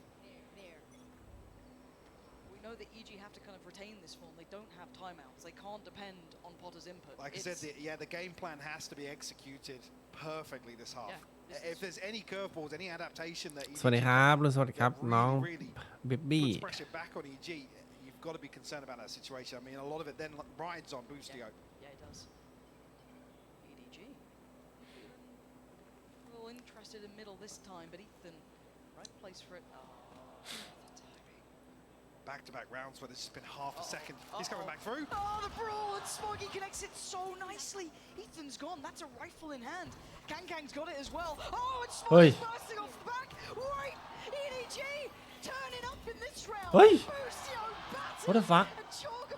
B: We know that EG have to kind of retain this form. They don't have timeouts. They can't depend on Potter's input.
C: Like I said, the game plan has to be executed perfectly this half. If there's any curveballs, any adaptation that
A: สวัสดีครับรุ่นสวัสดีครับ น้อง
C: really
A: บิบบี้
C: puts pressure back on EG, you've got to be concerned about that situation. I mean, a lot of it then rides on Boostio.
B: Yeah, it does. EDG. A little interested in middle this time, but Ethan, right place for it.
C: Back-to-back rounds where there's just been half a second. He's coming back through.
B: Oh, the brawl, and Smoggy connects it so nicely. Ethan's gone. That's a rifle in hand. Kankang's got it as well. Oh, and Smoggy's bursting off the back. Wait, EDG turning up in this round. Boostio batting.
A: What the fuck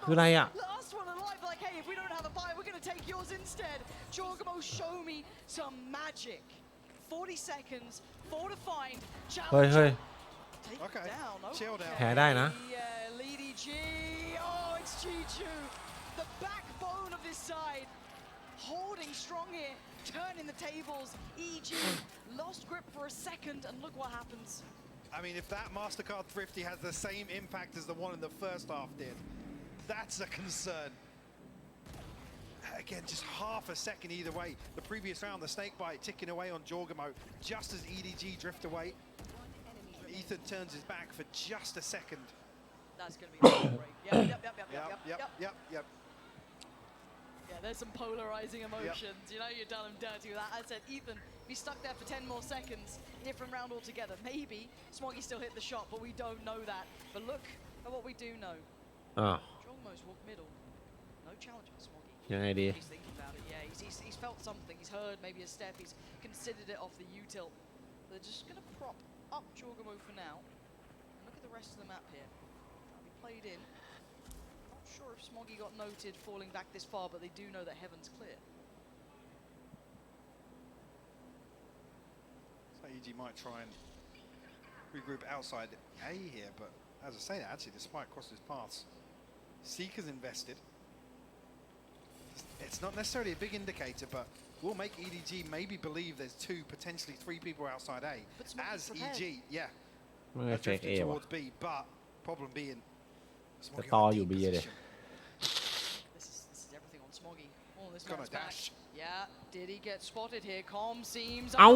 A: คืออะไรอ่ะ
B: Last one alive, like, hey, if we don't have a buy, we're going to take yours instead. Jorgamo, show me some magic. 40 seconds, 4 to find.
A: เฮ้ยเฮ้ย
B: Take
C: Okay,
B: it down.
C: chill down.
A: แพ้ได้นะ
B: Yeah, EDG. Oh, it's Chichu. The backbone of this side. Holding strong here. Turning the tables. EG lost grip for a second, and look what happens.
C: I mean, if that MasterCard Thrifty has the same impact as the one in the first half did, that's a concern. Again, just half a second either way. The previous round, the snake bite ticking away on Jorgamo just as EDG drift away. Ethan turns his back for just a second.
B: That's going to be a break. Yep. Yeah, there's some polarizing emotions. You know, you've done him dirty with that. I said, Ethan, be stuck there for 10 more seconds. Different round altogether. Maybe Smoggy still hit the shot, but we don't know that. But look at what we do know. Jorgmo's walked middle. No challenge for Smoggy.
A: ยังไงดี
B: He's thinking about it. Yeah, he's felt something. He's heard maybe a step. He's considered it off the U-tilt. They're just going to prop up Jorgamo for now. And look at the rest of the map here. That'll be played in. Not sure if Smoggy got noted falling back this far, but they do know that heaven's clear.
C: So EG might try and regroup outside A here, but as I say that, actually the spike crosses his paths. Seeker's invested. It's not necessarily a big indicator, but will make EDG maybe believe there's 2, potentially 3 people outside A.
B: But Smoggy's
C: As
B: prepared.
C: EG, yeah,
A: ไม่ได้
C: are
A: เฟกเอ
C: drifting
A: ว่ะ
C: towards B, but problem being
A: จะต่ออยู่บีเลย
B: This is everything on Smoggy. All this man's back. Yeah, did he get spotted here? Calm seems.
A: เอ้า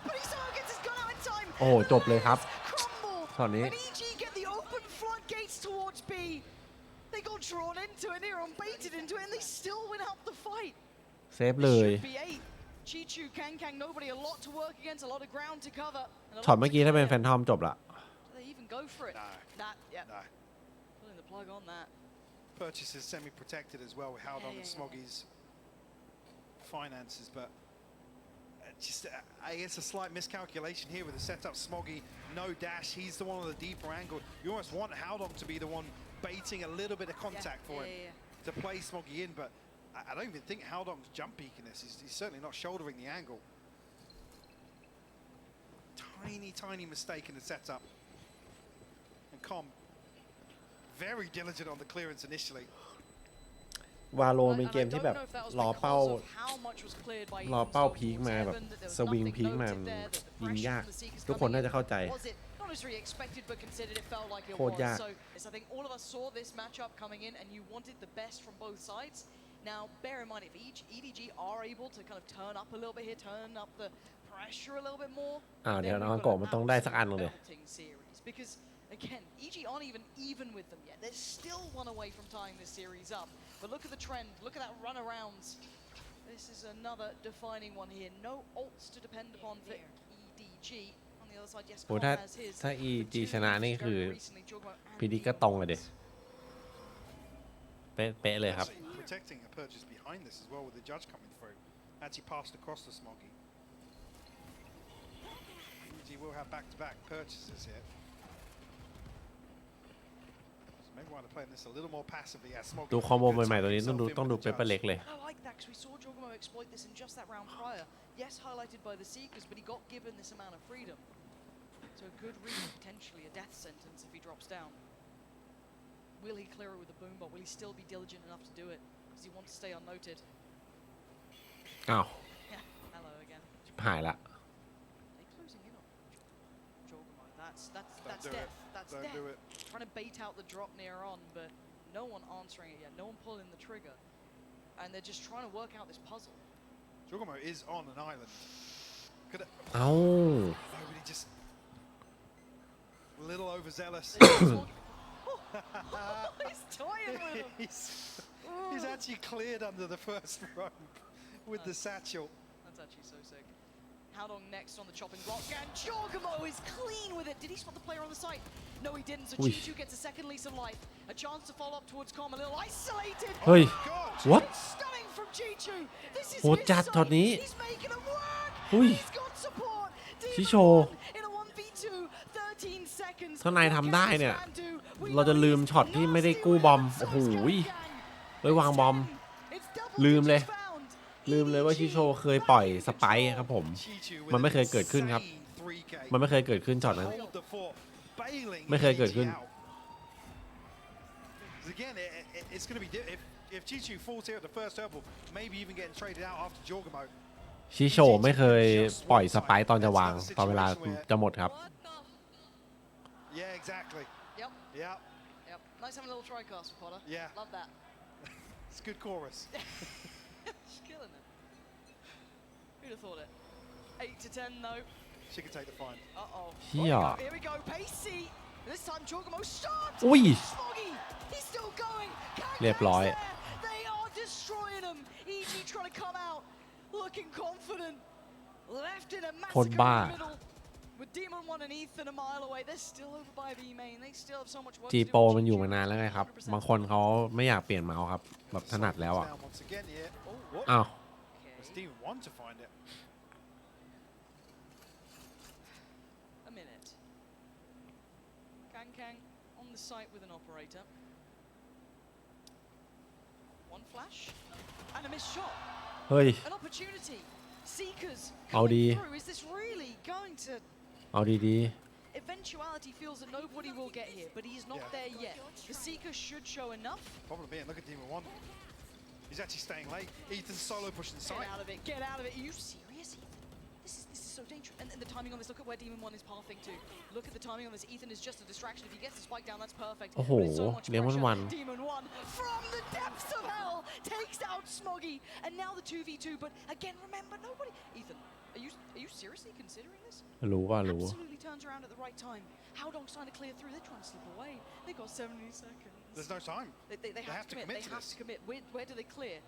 B: But he somehow gets his gun out in time.
A: โอ้โหจบเลยครับ
B: Crumble.
A: ตอนนี้
B: And EG get the open floodgates towards B. They got drawn into it, they were baited into it, and they still win out the fight.
A: เซฟเลย
B: Should be 8. Chichu, Kang, nobody, a lot to work against, a lot of ground to cover.
A: ช็อตเมื่อกี้ถ้าเป็นแฟนทอมจบละ
B: Do they even go for it?
C: No.
B: That, yeah.
C: No.
B: Pulling the plug on that.
C: Purchase is semi-protected as well with Haldon and Smoggy's finances, but just I guess a slight miscalculation here with the setup. Smoggy, no dash. He's the one on the deeper angle. You almost want Haldon to be the one baiting a little bit of contact for him to play Smoggy in, but I don't even think Haldon's jump peeking this. He's certainly not shouldering the angle. Tiny mistake in the setup. And Com, very diligent on the clearance initially.
A: วาโลเป็นเกมที่แบบรอเป้าพีคมาแบบสวิงพีคมายิงยากทุกคนน่าจะเข้าใจ โคตรยาก
B: I think all of us saw this matchup coming in and you wanted the best from both sides. Now bear in mind if each EDG are able to kind of turn up a little bit here, turn up the pressure a little bit more.
A: เดี๋ยวน้องโกะมันต้องได้สักอันเลย
B: Because again, EG aren't even with them yet. They're still one away from tying this series up. But look at the trend. Look at that runarounds. This is another defining one here. No ults to depend upon for EDG. On the other side, yes,
A: โอ้
B: Con
A: ถ้า
B: has his.
A: ถ้า EG ชนะนี่คือ
B: Recently, Jogmo
A: พีดีก็ตรงเลยดิเป๊ะเลยครับ
C: Protecting a purchase behind this as well with the judge coming through. Actually passed across the Smoggy. EG will have back-to-back purchases here. Maybe want to play this a little more passively. Yeah, Smoggy.
A: ดูคอมโบใหม่ๆตัวนี้ต้องดูเป๊ะเล็กเลย
B: I like that because we saw Jogmo exploit this in just that round prior. Yes, highlighted by the Seekers, but he got given this amount of freedom. So a good read, potentially a death sentence if he drops down. Will he clear it with a boombot? Will he still be diligent enough to do it? Does he want to stay unnoted?
A: อ้าว
B: Yeah, hello again.
A: หายละ
B: They closing in on Jogmo. That's
C: Don't do
B: death.
C: it.
B: That's
C: Don't
B: death.
C: do it.
B: Trying to bait out the drop near on, but no one answering it yet. No one pulling the trigger. And they're just trying to work out this puzzle.
C: Jogmo is on an island. Could
A: เอ้า
C: nobody just a little overzealous.
B: He's toying with him.
C: He's actually cleared under the first rope with the satchel.
B: That's actually so sick. How long next on the chopping block? And Jogmo is clean with it. Did he spot the player on the site? No, he didn't. So Chichu gets a second lease of life. A chance to follow up towards Com. A little isolated.
A: เฮ้ย
C: God,
A: what
B: Stunning from Chichu. This is
A: โหด
B: his
A: จัด
B: site.
A: ช็อตนี้
B: He's making it work.
A: อุ้ย
B: He's got support.
A: ชิโช
B: In a 1v2, 13 seconds.
A: ถ้านายทำได้เนี่ย
B: What can this man do? We
A: เราจะ
B: know
A: ลืม
B: he's
A: ช็อตที่ไม่ได้กู้บอม โอ้โหไว้วางบอม ลืมเลย ลืมเลยว่าชิโชเคยปล่อยสไปค์ครับผม มันไม่เคยเกิดขึ้นครับ มันไม่เคยเกิดขึ้นช็อตนั้น ไม่เคยเกิดขึ้น
C: Again, it's going to be if Chichu falls here at the first hurdle, maybe even getting traded out after Jogmo.
A: ชิโชไม่เคยปล่อยสไปค์ตอนจะวาง ตอนเวลาจะหมดครับ
C: Yeah, exactly.
B: Yep.
C: Yeah,
B: Yep. Nice having a little tricast for Potter.
C: Yeah.
B: Love that.
C: it's a good chorus.
B: She's killing it. Who'd have thought it? 8 to 10 though.
C: She can take the fine.
B: Uh-oh.
A: Yeah.
B: Here we go. Pacey. This time Jogmo starts.
A: อุ้ย
B: Smoggy. He's still going.
A: เรียบร้อย
B: They are destroying him. EG trying to come out. Looking confident. Left in a
A: โคตร
B: massacre
A: บ้า
B: in the middle. With Demon 1 and Ethan a mile away. They're still over by B main. They still have so much work
A: จี
B: to do.
A: โปมันอยู่มานานแล้วไงครับ บางคนเขาไม่อยากเปลี่ยนเมาส์ครับ แบบถนัดแล้วอ่ะ
C: Down once again here. Oh, what?
A: อ้าว
C: It's Demon 1 to find it.
B: A minute. Kang on the site with an operator. One flash and a missed shot.
A: เฮ้ย
B: An opportunity. Seekers
A: How do
B: coming
A: you-
B: through. Is this really going to?
A: เอาดี
B: Eventuality feels that nobody will get here, but he's not
C: Yeah.
B: there yet. The Seekers should show enough.
C: Problem being, look at Demon 1. He's actually staying late. Ethan's solo pushing
B: Get
C: side.
B: out of it. Get out of it. Are you serious, Ethan? This is so dangerous. And the timing on this, look at where Demon 1 is pathing to. Look at the timing on this. Ethan is just a distraction. If he gets the spike down, that's perfect.
A: โอ้โห
B: But it's so much
A: เดมอน
B: pressure.
A: วัน
B: Demon 1 from the depths of hell takes out Smoggy. And now the 2v2. But again, remember, nobody. Ethan, are you seriously considering this?
A: รู้ว่ารู้
B: Absolutely turns around at the right time. Howdong's trying to clear through. They're trying to slip away. They've got 70 seconds.
C: There's no time.
B: They have to commit. They have to commit. Where do they clear?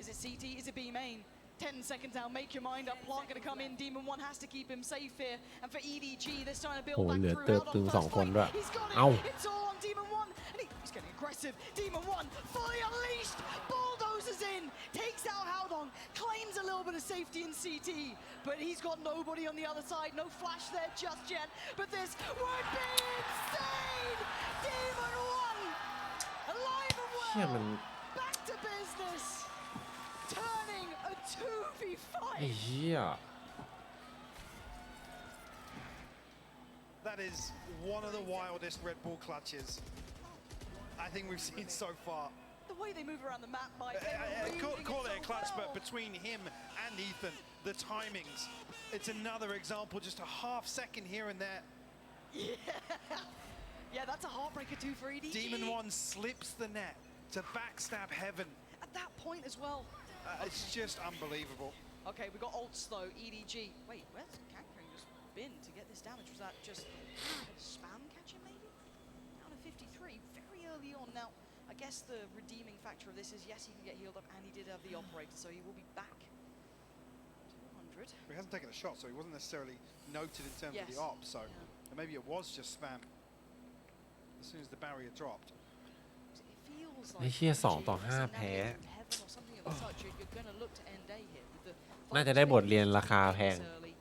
B: Is it CT? Is it B main? 10 seconds now. Make your mind up. Plant going to come in. Demon 1 has to keep him safe here. And for EDG, they're starting to build
A: โอ้
B: back
A: เหลือ
B: through.
A: เติบ
B: Howdong
A: ตึง
B: first
A: 2 คน
B: fight.
A: ด้วย
B: He's got it.
A: เอ้า
B: It's all on Demon 1. And he's getting aggressive. Demon 1 fully unleashed. Bulldozes in. Takes out Howdong. Claims a little bit of safety in CT. But he's got nobody on the other side. No flash there just yet. But this would be insane. Demon 1 alive and
A: เชี่ย
B: well.
A: มัน
B: Back to business. Turning a 2v5.
A: ไอ้เหี้ย
C: That is one of the wildest Red Bull clutches I think we've seen so far.
B: The way they move around the map, Mike.
C: Call it a clutch, but between him and Ethan, the timings, it's another example, just a half second here and there.
B: Yeah, that's a heartbreaker too for EDG.
C: Demon 1 slips the net to backstab Heaven.
B: At that point as well.
C: It's just unbelievable.
B: Okay, we got ults though, EDG. Wait, where's Kankring just been to get this damage? Was that just spam catching maybe? Down to 53, very early on. Now, I guess the redeeming factor of this is, yes, he can get healed up, and he did have the operator, so he will be back to 100.
C: He hasn't taken a shot, so he wasn't necessarily noted in terms of the op, so maybe it was just spam as soon as the barrier dropped.
B: It feels
A: ไอ้
B: like
A: เหี้ย2 ต่อ 5 แพ้
B: Heaven or something of the such, you're going to look to end day here with the
A: น่าจะได้บทเรียนราคาแพง
B: early.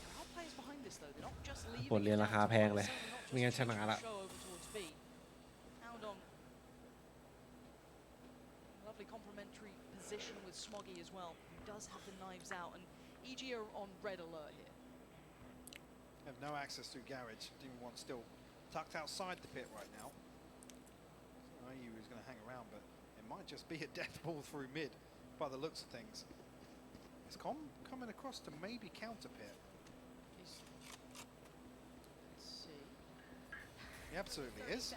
B: There are players behind this though. They're not just leaving
A: บทเรียนราคาแพงเลย
B: Certainly not just
A: ไม่งั้นชนะ
B: changing
A: ละ
B: the show over towards B. Howdong. Lovely complementary position with Smoggy as well, who does have the knives out, and EG are on red alert here.
C: Have no access through garage. Demon 1 still tucked outside the pit right now. IU is going to hang around, but it might just be a death ball through mid by the looks of things. Is Com coming across to maybe counter pit?
B: Let's see.
C: He absolutely is.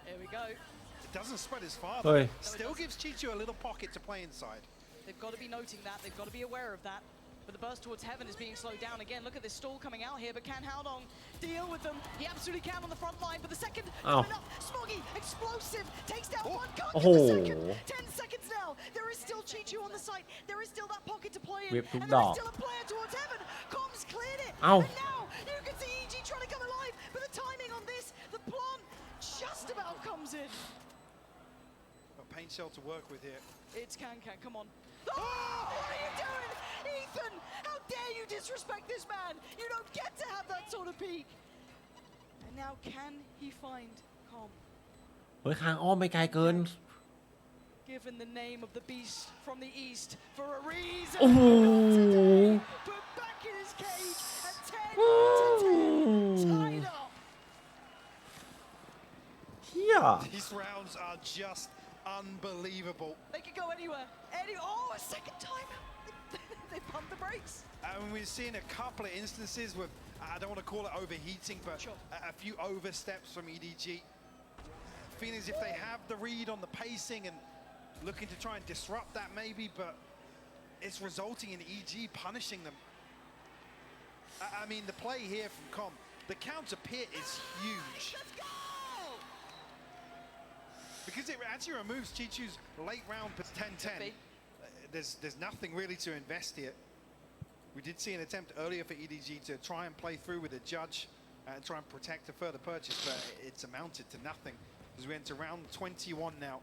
B: Here we go.
C: It doesn't spread as far,
A: Oi.
C: but still gives Chichu a little pocket to play inside.
B: They've got to be noting that. They've got to be aware of that. But the burst towards Heaven is being slowed down again. Look at this stall coming out here, but can Howdong deal with them? He absolutely can on the front line, but the second coming up, Smoggy, explosive, takes down one, can't get the second. 10 seconds now. There is still Chichu on the site. There is still that pocket to play in.
A: เว็บทุก
B: And
A: ด
B: there
A: อ
B: is
A: ก
B: still a player towards Heaven. Comms cleared it.
A: เอ้า
B: And now you can see EG trying to come alive, but the timing on this, the plant just about comes in.
C: Got paint shell to work with here.
B: It's Can, come on. Oh, what are you doing? Ethan, how dare you disrespect this man? You don't get to have that sort of peak. And now can he find Com?
A: เฮ้ยคางอ้อมไปไกลเกิน
B: Given the name of the beast from the east for a reason.
A: โอ้โห
B: Put back in his cage at 10
A: โอ้
B: to 10. Tied up.
A: เหี้ย
C: These rounds are just unbelievable.
B: They could go anywhere. Oh, a second time. They pumped the brakes.
C: And we've seen a couple of instances with, I don't want to call it overheating, but
B: Sure.
C: a few oversteps from EDG. Feeling as if they have the read on the pacing and looking to try and disrupt that maybe, but it's resulting in EG punishing them. I mean, the play here from Com, the counter pit is huge.
B: Let's go.
C: Because it actually removes Chichu's late round 10-10. There's nothing really to invest here. We did see an attempt earlier for EDG to try and play through with a judge and try and protect a further purchase, but it's amounted to nothing as we enter round 21 now.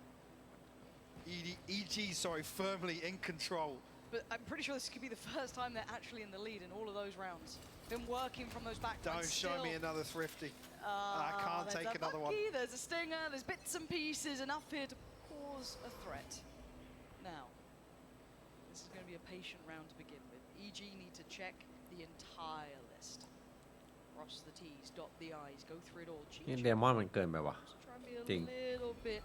C: EG, firmly in control.
B: But I'm pretty sure this could be the first time they're actually in the lead in all of those rounds. Been working from those back lines.
C: Don't show me another thrifty. I can't take another one.
B: There's a stinger, there's bits and pieces, enough here to cause a threat. Now, this is going to be a patient round to begin with. EG need to check the entire list. Cross the T's, dot the I's, go through it all.
A: นี่เดมอนมันเกินไปวะ
B: Try and be a
A: Ding.
B: little bit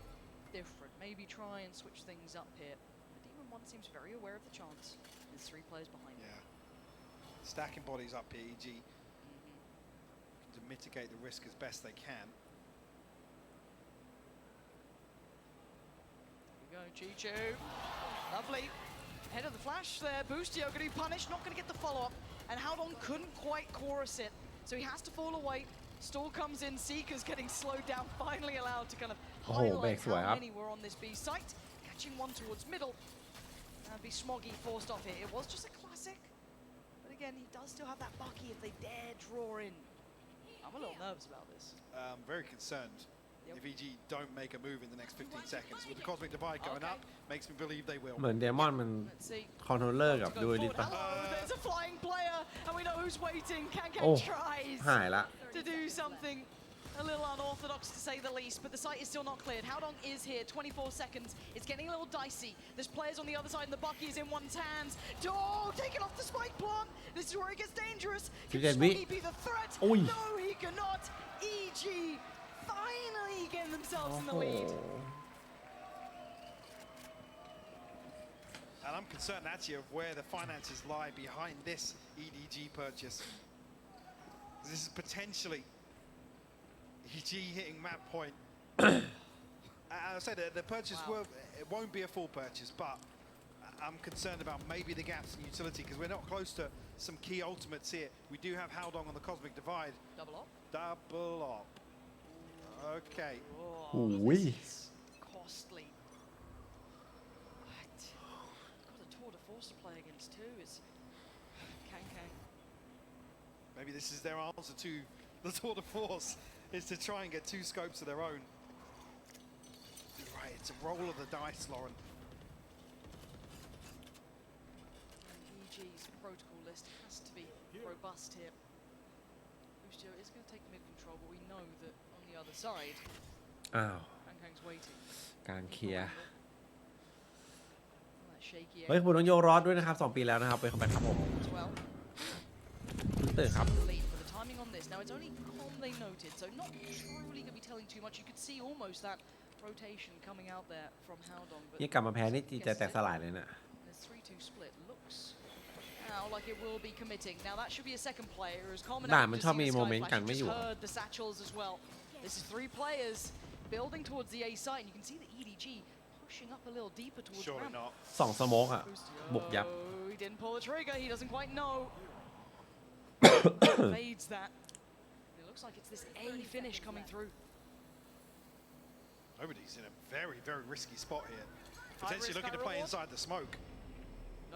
B: different. Maybe try and switch things up here. The Demon 1 seems very aware of the chance. There's 3 players behind him.
C: Yeah. stacking bodies up here. EG to mitigate the risk as best they can.
B: Here we go, Chichu. Lovely. Head of the flash there. Boostio going to be punished, not going to get the follow-up. And Howdong couldn't quite chorus it, so he has to fall away. Stall comes in, Seeker's getting slowed down, finally allowed to kind of highlight how many were on this B site. Catching one towards middle. And be Smoggy forced off here. It was just a classic. But again, he does still have that Bucky if they dare draw in. I'm a little nervous about this.
C: Very concerned.
B: Yep.
C: If EG don't make a move in the next 15 seconds, with the Cosmic Divide going up, makes me believe they will.
A: เหมือนเดมอนมันคอนโทรลเลอร์กับดูลิตปะ
B: There's a flying player, and we know who's waiting. Can tries
A: หายละ
B: to do something a little unorthodox to say the least, but the site is still not cleared. Howdong is here, 24 seconds. It's getting a little dicey. There's players on the other side, and the Bucky is in one's hands. Oh, taking off the spike plant. This is where it gets dangerous. Can Smoggy be the threat? No, he cannot. EG finally getting themselves in the lead.
C: And I'm concerned actually of where the finances lie behind this EDG purchase. This is potentially EG hitting map point. I said the purchase it won't be a full purchase, but I'm concerned about maybe the gaps in utility because we're not close to some key ultimates here. We do have Howdong on the Cosmic Divide.
B: Double up.
C: Double up. Okay.
B: Oh, this is costly. What? Got a tour de force to play against too. Is Kang.
C: Maybe this is their answer to the tour de force, is to try and get two scopes of their own. You're right, it's a roll of the dice, Lauren.
B: EG's protocol list has to be robust here. Boostio is going to take mid control, but we know that on the other side,
A: อ้าว
B: Kang's waiting.
A: การเคลียร์
B: That shaky
A: เฮ้ยคุณต้องโยรอดด้วยนะครับ2 ปีแล้วนะครับไปคอมแบทครับผม
B: as well.
A: ตื่นครับ
B: The lead for the timing on this. Now it's only Com they noted, so not truly going to be telling too much. You could see almost that rotation coming out there from Howdong. But
A: นี่กลับมาแพ้นี่จิตใจแตกสลายเลยนะ
B: the 3-2 split looks now like it will be committing. Now that should be a second player as common.
A: ด่านมันชอบมีโมเมนต์กันไม่อยู่
B: heard the satchels as well. This is 3 players building towards the A site, and you can see the EDG pushing up a little deeper towards
C: Surely
B: ramp.
C: not.
A: 2 สโมกอะบุกยับ
B: Oh, he didn't pull the trigger. He doesn't quite know. Fades that. It looks like it's this A finish coming through.
C: Nobody's in a very, very risky spot here. Potentially looking to play inside the smoke.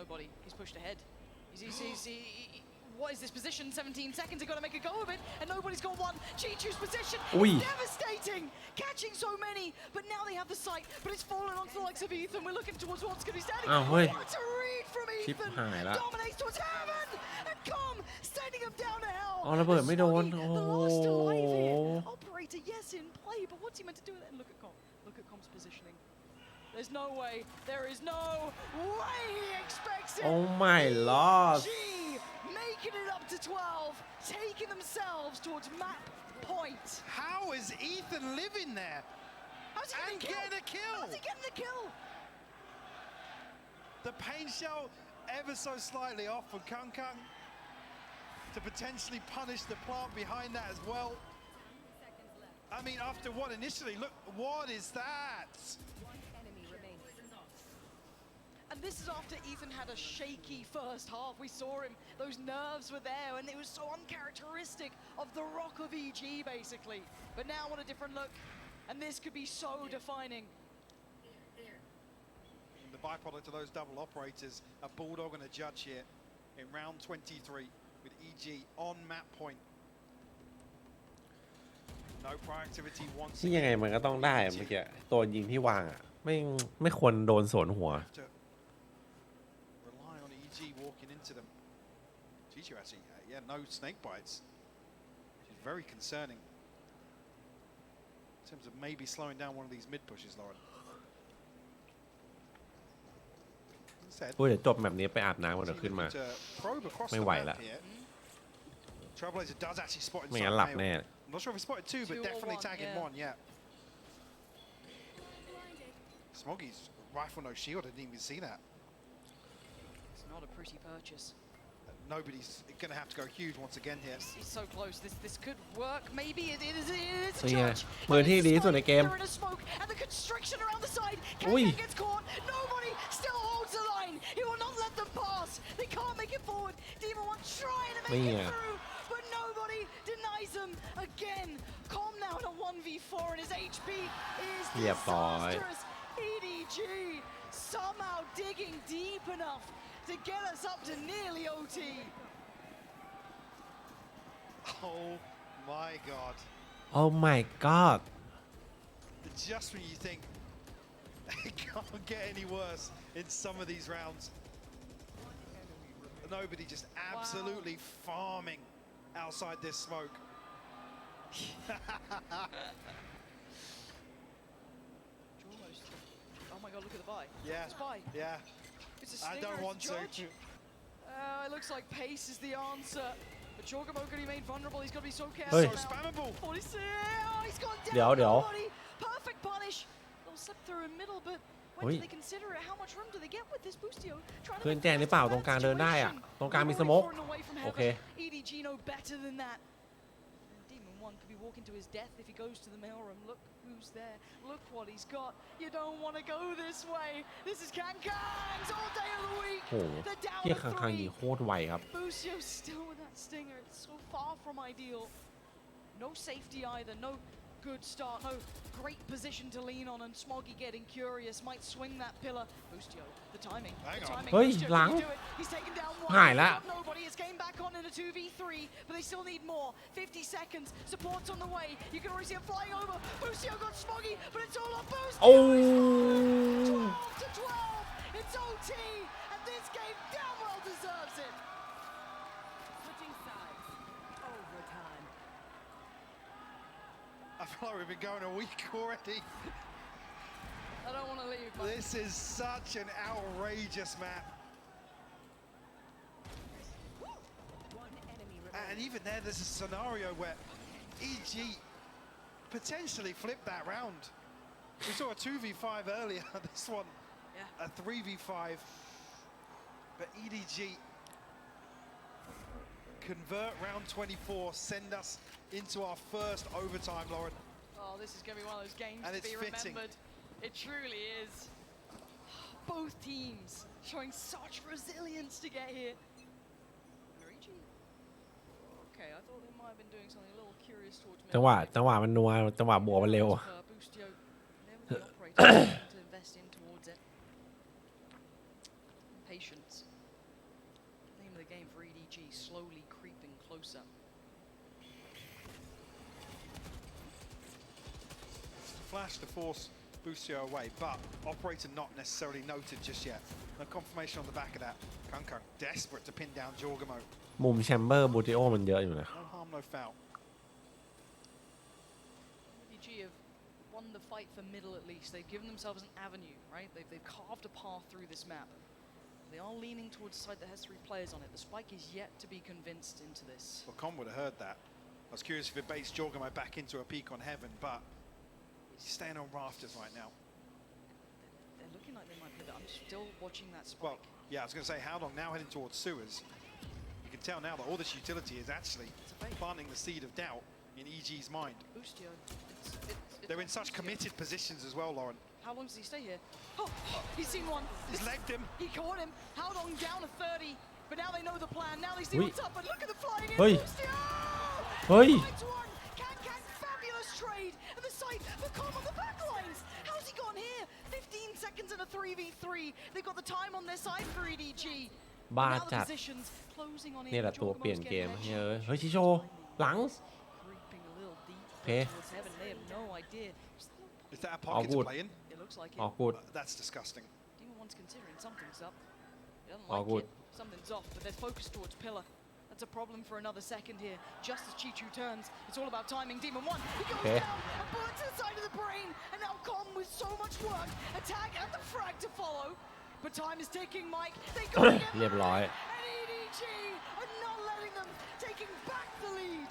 B: Nobody. He's pushed ahead. What is this position? 17 seconds. They've got to make a go of it, and nobody's got one. Chichu's position is devastating, catching so many. But now they have the sight, but it's fallen onto the likes of Ethan. We're looking towards what's going to be standing. What a read from Ethan! Dominates towards heaven, and Com sending him down to hell.
A: อ๋อระเบิดไม่โดน
B: The
A: โอ้
B: last
A: โห
B: alive here. Operator, yes, in play, but what's he meant to do with it? And look at Com. Look at Com's positioning. There's no way. There is no way he expects it.
A: Oh my lord.
B: EG making it up to 12, taking themselves towards map point.
C: How is Ethan living there?
B: How's he
C: getting a kill?
B: How's he getting the kill?
C: The paint shell ever so slightly off from Kang to potentially punish the plant behind that as well. I mean, after what initially, look, what is that?
B: And this is after Ethan had a shaky first half. We saw him, those nerves were there, and it was so uncharacteristic of the rock of EG, basically. But now, what a different look. And this could be so defining.
C: And the byproduct of those double operators, a Bulldog and a Judge here in round 23 with EG on map point. No proactivity once
A: ที่ยังไงมันก็ต้องได้เมื่อกี้ตัวยิงที่วางอ่ะไม่ควรโดนสวนหัว
C: rely on EG walking into them. Chichu actually, no snake bites, which is very concerning in terms of maybe slowing down one of these mid pushes, Lauren.
A: โอ้ยเดี๋ยวจบแบบนี้ไปอาบน้ำกันเดี๋ยวขึ้นมา ไม่ไหวละ
C: Trailblazer does actually spot
A: ไม่งั้นหลับแน่
C: I'm not sure if he spotted 2, but definitely tagging 1, yeah. Smoggy's rifle no shield, I didn't even see that.
B: It's not a pretty purchase.
C: nobody's going to have to go huge once again here.
B: He's so close. This could work. Maybe it is a
A: นี่ไง
B: judge.
A: มือที่ดีที่สุดในเกม
B: They're in a smoke, and the constriction around the side.
A: Ui.
B: Kankan gets caught. Nobody still holds the line. He will not let them pass. They can't make it forward. Demon One trying to make it through, but nobody denies them again. Calm now in a 1v4, and his HP is
A: เรียบร้อย
B: disastrous. EDG somehow digging deep enough to get us up to nearly OT.
C: Oh my god.
A: Oh my god
C: Just when you think it can't get any worse in some of these rounds. Nobody just absolutely farming outside this smoke.
B: Almost. Oh my god, look at the buy.
C: Yeah.
B: It's buy.
C: Yeah.
B: It's a
C: I
B: stinger,
C: don't
B: it's
C: want
B: a judge.
C: to.
B: It looks like pace is the answer. But Jorgamo could be made vulnerable. He's got to be so careful.
A: Hey.
C: So
B: now.
C: spammable.
B: 46. Oh, he's gone down.
A: เดี๋ยว
B: Nobody. Perfect punish. They'll slip through in middle, but when
A: Oi.
B: do they consider it? How much room do they get with this Boostio? Trying to
A: เพื่อน
B: make
A: แจ้งหรือเปล่า
B: the
A: ตรงกลางเดินได้อะ
B: situation.
A: ตรงกลางมี
B: We've
A: ส
B: already
A: โมก
B: fallen away from
A: โอเค
B: heaven. EDG know better than that. Demon One could be walking to his death if he goes to the mailroom. Look who's there. Look what he's got. You don't want to go this way. This is Kankan's all day of the week.
A: โอ้โห
B: They're down
A: เที่ย
B: to
A: คังคังยิง
B: three.
A: โคตรไวครับ
B: Busio still with that stinger. It's so far from ideal. No safety either. No good start. No great position to lean on. And Smoggy getting curious. Might swing that pillar. Bustio, the timing.
C: Hang
B: The
C: on.
B: timing.
A: เฮ้ย
B: Bustio,
A: หลัง
B: can he do it? He's taken down one.
A: หายละ
B: Got nobody. It's game back on in a 2v3. But they still need more. 50 seconds. Support's on the way. You can already see him flying over. Bustio got Smoggy. But it's all on Bustio.
A: โอ้
B: 12 to 12. It's OT. And this game damn well deserves it.
D: Switching sides. Overtime.
C: I feel like we've been going a week already.
B: I don't want to leave, but
C: This is such an outrageous map.
D: One enemy
C: And
D: remaining.
C: even there's a scenario where EG potentially flipped that round. We saw a 2v5 earlier. This one,
B: yeah.
C: a 3v5. But EDG convert round 24, send us into our first overtime, Lauren.
B: Oh, this is going to be one of those games
C: And
B: to
C: it's
B: be
C: fitting.
B: remembered. It truly is. Both teams showing such resilience to get here. Luigi? Okay, I thought they might have been doing something a little curious towards me.
A: จังหวะมันนัวจังหวะบวกมันเร็ว
B: Boostio, never the operator to invest in towards it. Patience. Name of the game for EDG, slowly creeping closer.
C: Flash to force Bustio away, but operator not necessarily noted just yet. No confirmation on the back of that. Kankang desperate to pin down Jorgamo.
A: มุมแชมเบอร์บูติโอมันเยอะอยู่นะ
C: No harm, no foul.
B: EDG have won the fight for middle at least. They've given themselves an avenue, right? They've carved a path through this map. They are leaning towards the side that has 3 players on it. The Spike is yet to be convinced into this.
C: Well, Con would have heard that. I was curious if it based Jorgamo back into a peak on heaven, but he's staying on rafters right now.
B: They're looking like they might pivot. I'm still watching that Spike.
C: Well, yeah, I was going to say, how long now heading towards sewers? You can tell now that all this utility is actually
B: It's a fake.
C: planting the seed of doubt in EG's mind.
B: Boostio.
C: They're in such
B: Boostio.
C: committed positions as well, Lauren.
B: How long does he stay here? Oh, he's seen one.
C: He's legged him.
B: He caught him. How long down to 30? But now they know the plan. Now they see
A: Ui.
B: what's up. But look at the flying in.
A: Ui.
B: Boostio!
A: เฮ้ย
B: Finds one. Can fabulous trade. And the sight for Com on the back lines. How's he gone here? 15 seconds in a 3v3. They've got the time on their side for EDG.
A: บ้า
B: Now the
A: จัด
B: positions closing on
A: นี่
B: in.
A: แหละตัว
B: Jorgamo's
A: เปลี่ยนเก
B: getting
A: ม
B: edge.
A: เฮ้ยเฮ้ยชิโชหลัง
B: Creeping a little deep
A: Okay.
B: towards heaven. They have no idea.
C: Is that a pocket to
A: good.
C: play in?
B: It looks like it.
A: ออกกูด
C: That's disgusting.
B: Demon One's considering something's up. He doesn't
A: Oh,
B: like
A: good.
B: it. Something's off, but they're focused towards pillar. That's a problem for another second here. Just as Chichu turns, it's all about timing. Demon One, he goes
A: Okay.
B: down. A bullet to the side of the brain, and now Com with so much work. Attack and the frag to follow. But time is ticking, Mike. They got to get
A: เรียบร้อย
B: and EDG are not letting them, taking back the lead.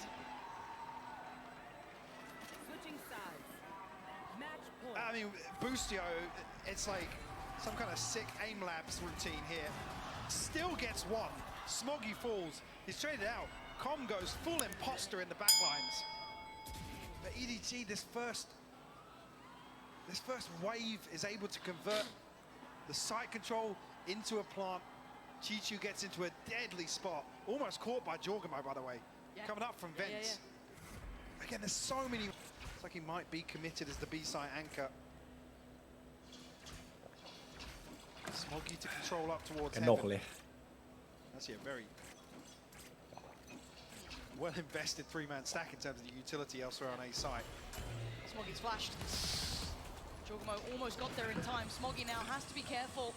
D: Switching sides. Match point.
C: I mean, Bustio, it's like some kind of sick aim labs routine here. Still gets one. Smoggy falls. He's traded out. Com goes full imposter in the backlines. But EDG, this first wave is able to convert the site control into a plant. Chichu gets into a deadly spot, almost caught by Jorgamo, by the way, coming up from vents. Again, there's so many. It's like he might be committed as the B-site anchor. Smoggy to control up towards
A: กระดก
C: heaven.
A: เลย
C: That's a very well-invested three-man stack in terms of the utility elsewhere on A site.
B: Smoggy's flashed. Jorgamo almost got there in time. Smoggy now has to be careful.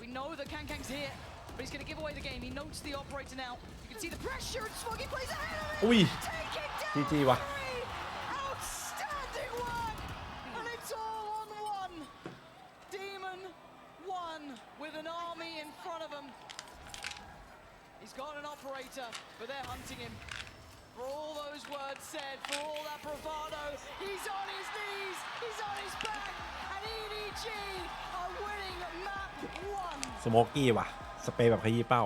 B: We know that Kankang's here, but he's going to give away the game. He notes the operator now. You can see the pressure, and Smoggy plays ahead of it.
A: อุ้ย
B: Taking
A: จี
B: down
A: จีว่ะ
B: three. Outstanding one, and it's all on one. Demon one with an army in front of him. He's got an operator, but they're hunting him. For all those words said, for all that bravado, he's on his knees, he's on his back, and EDG are winning map one.
A: สโมกกี้ว่ะ สเปรย์แบบขยี้เป้า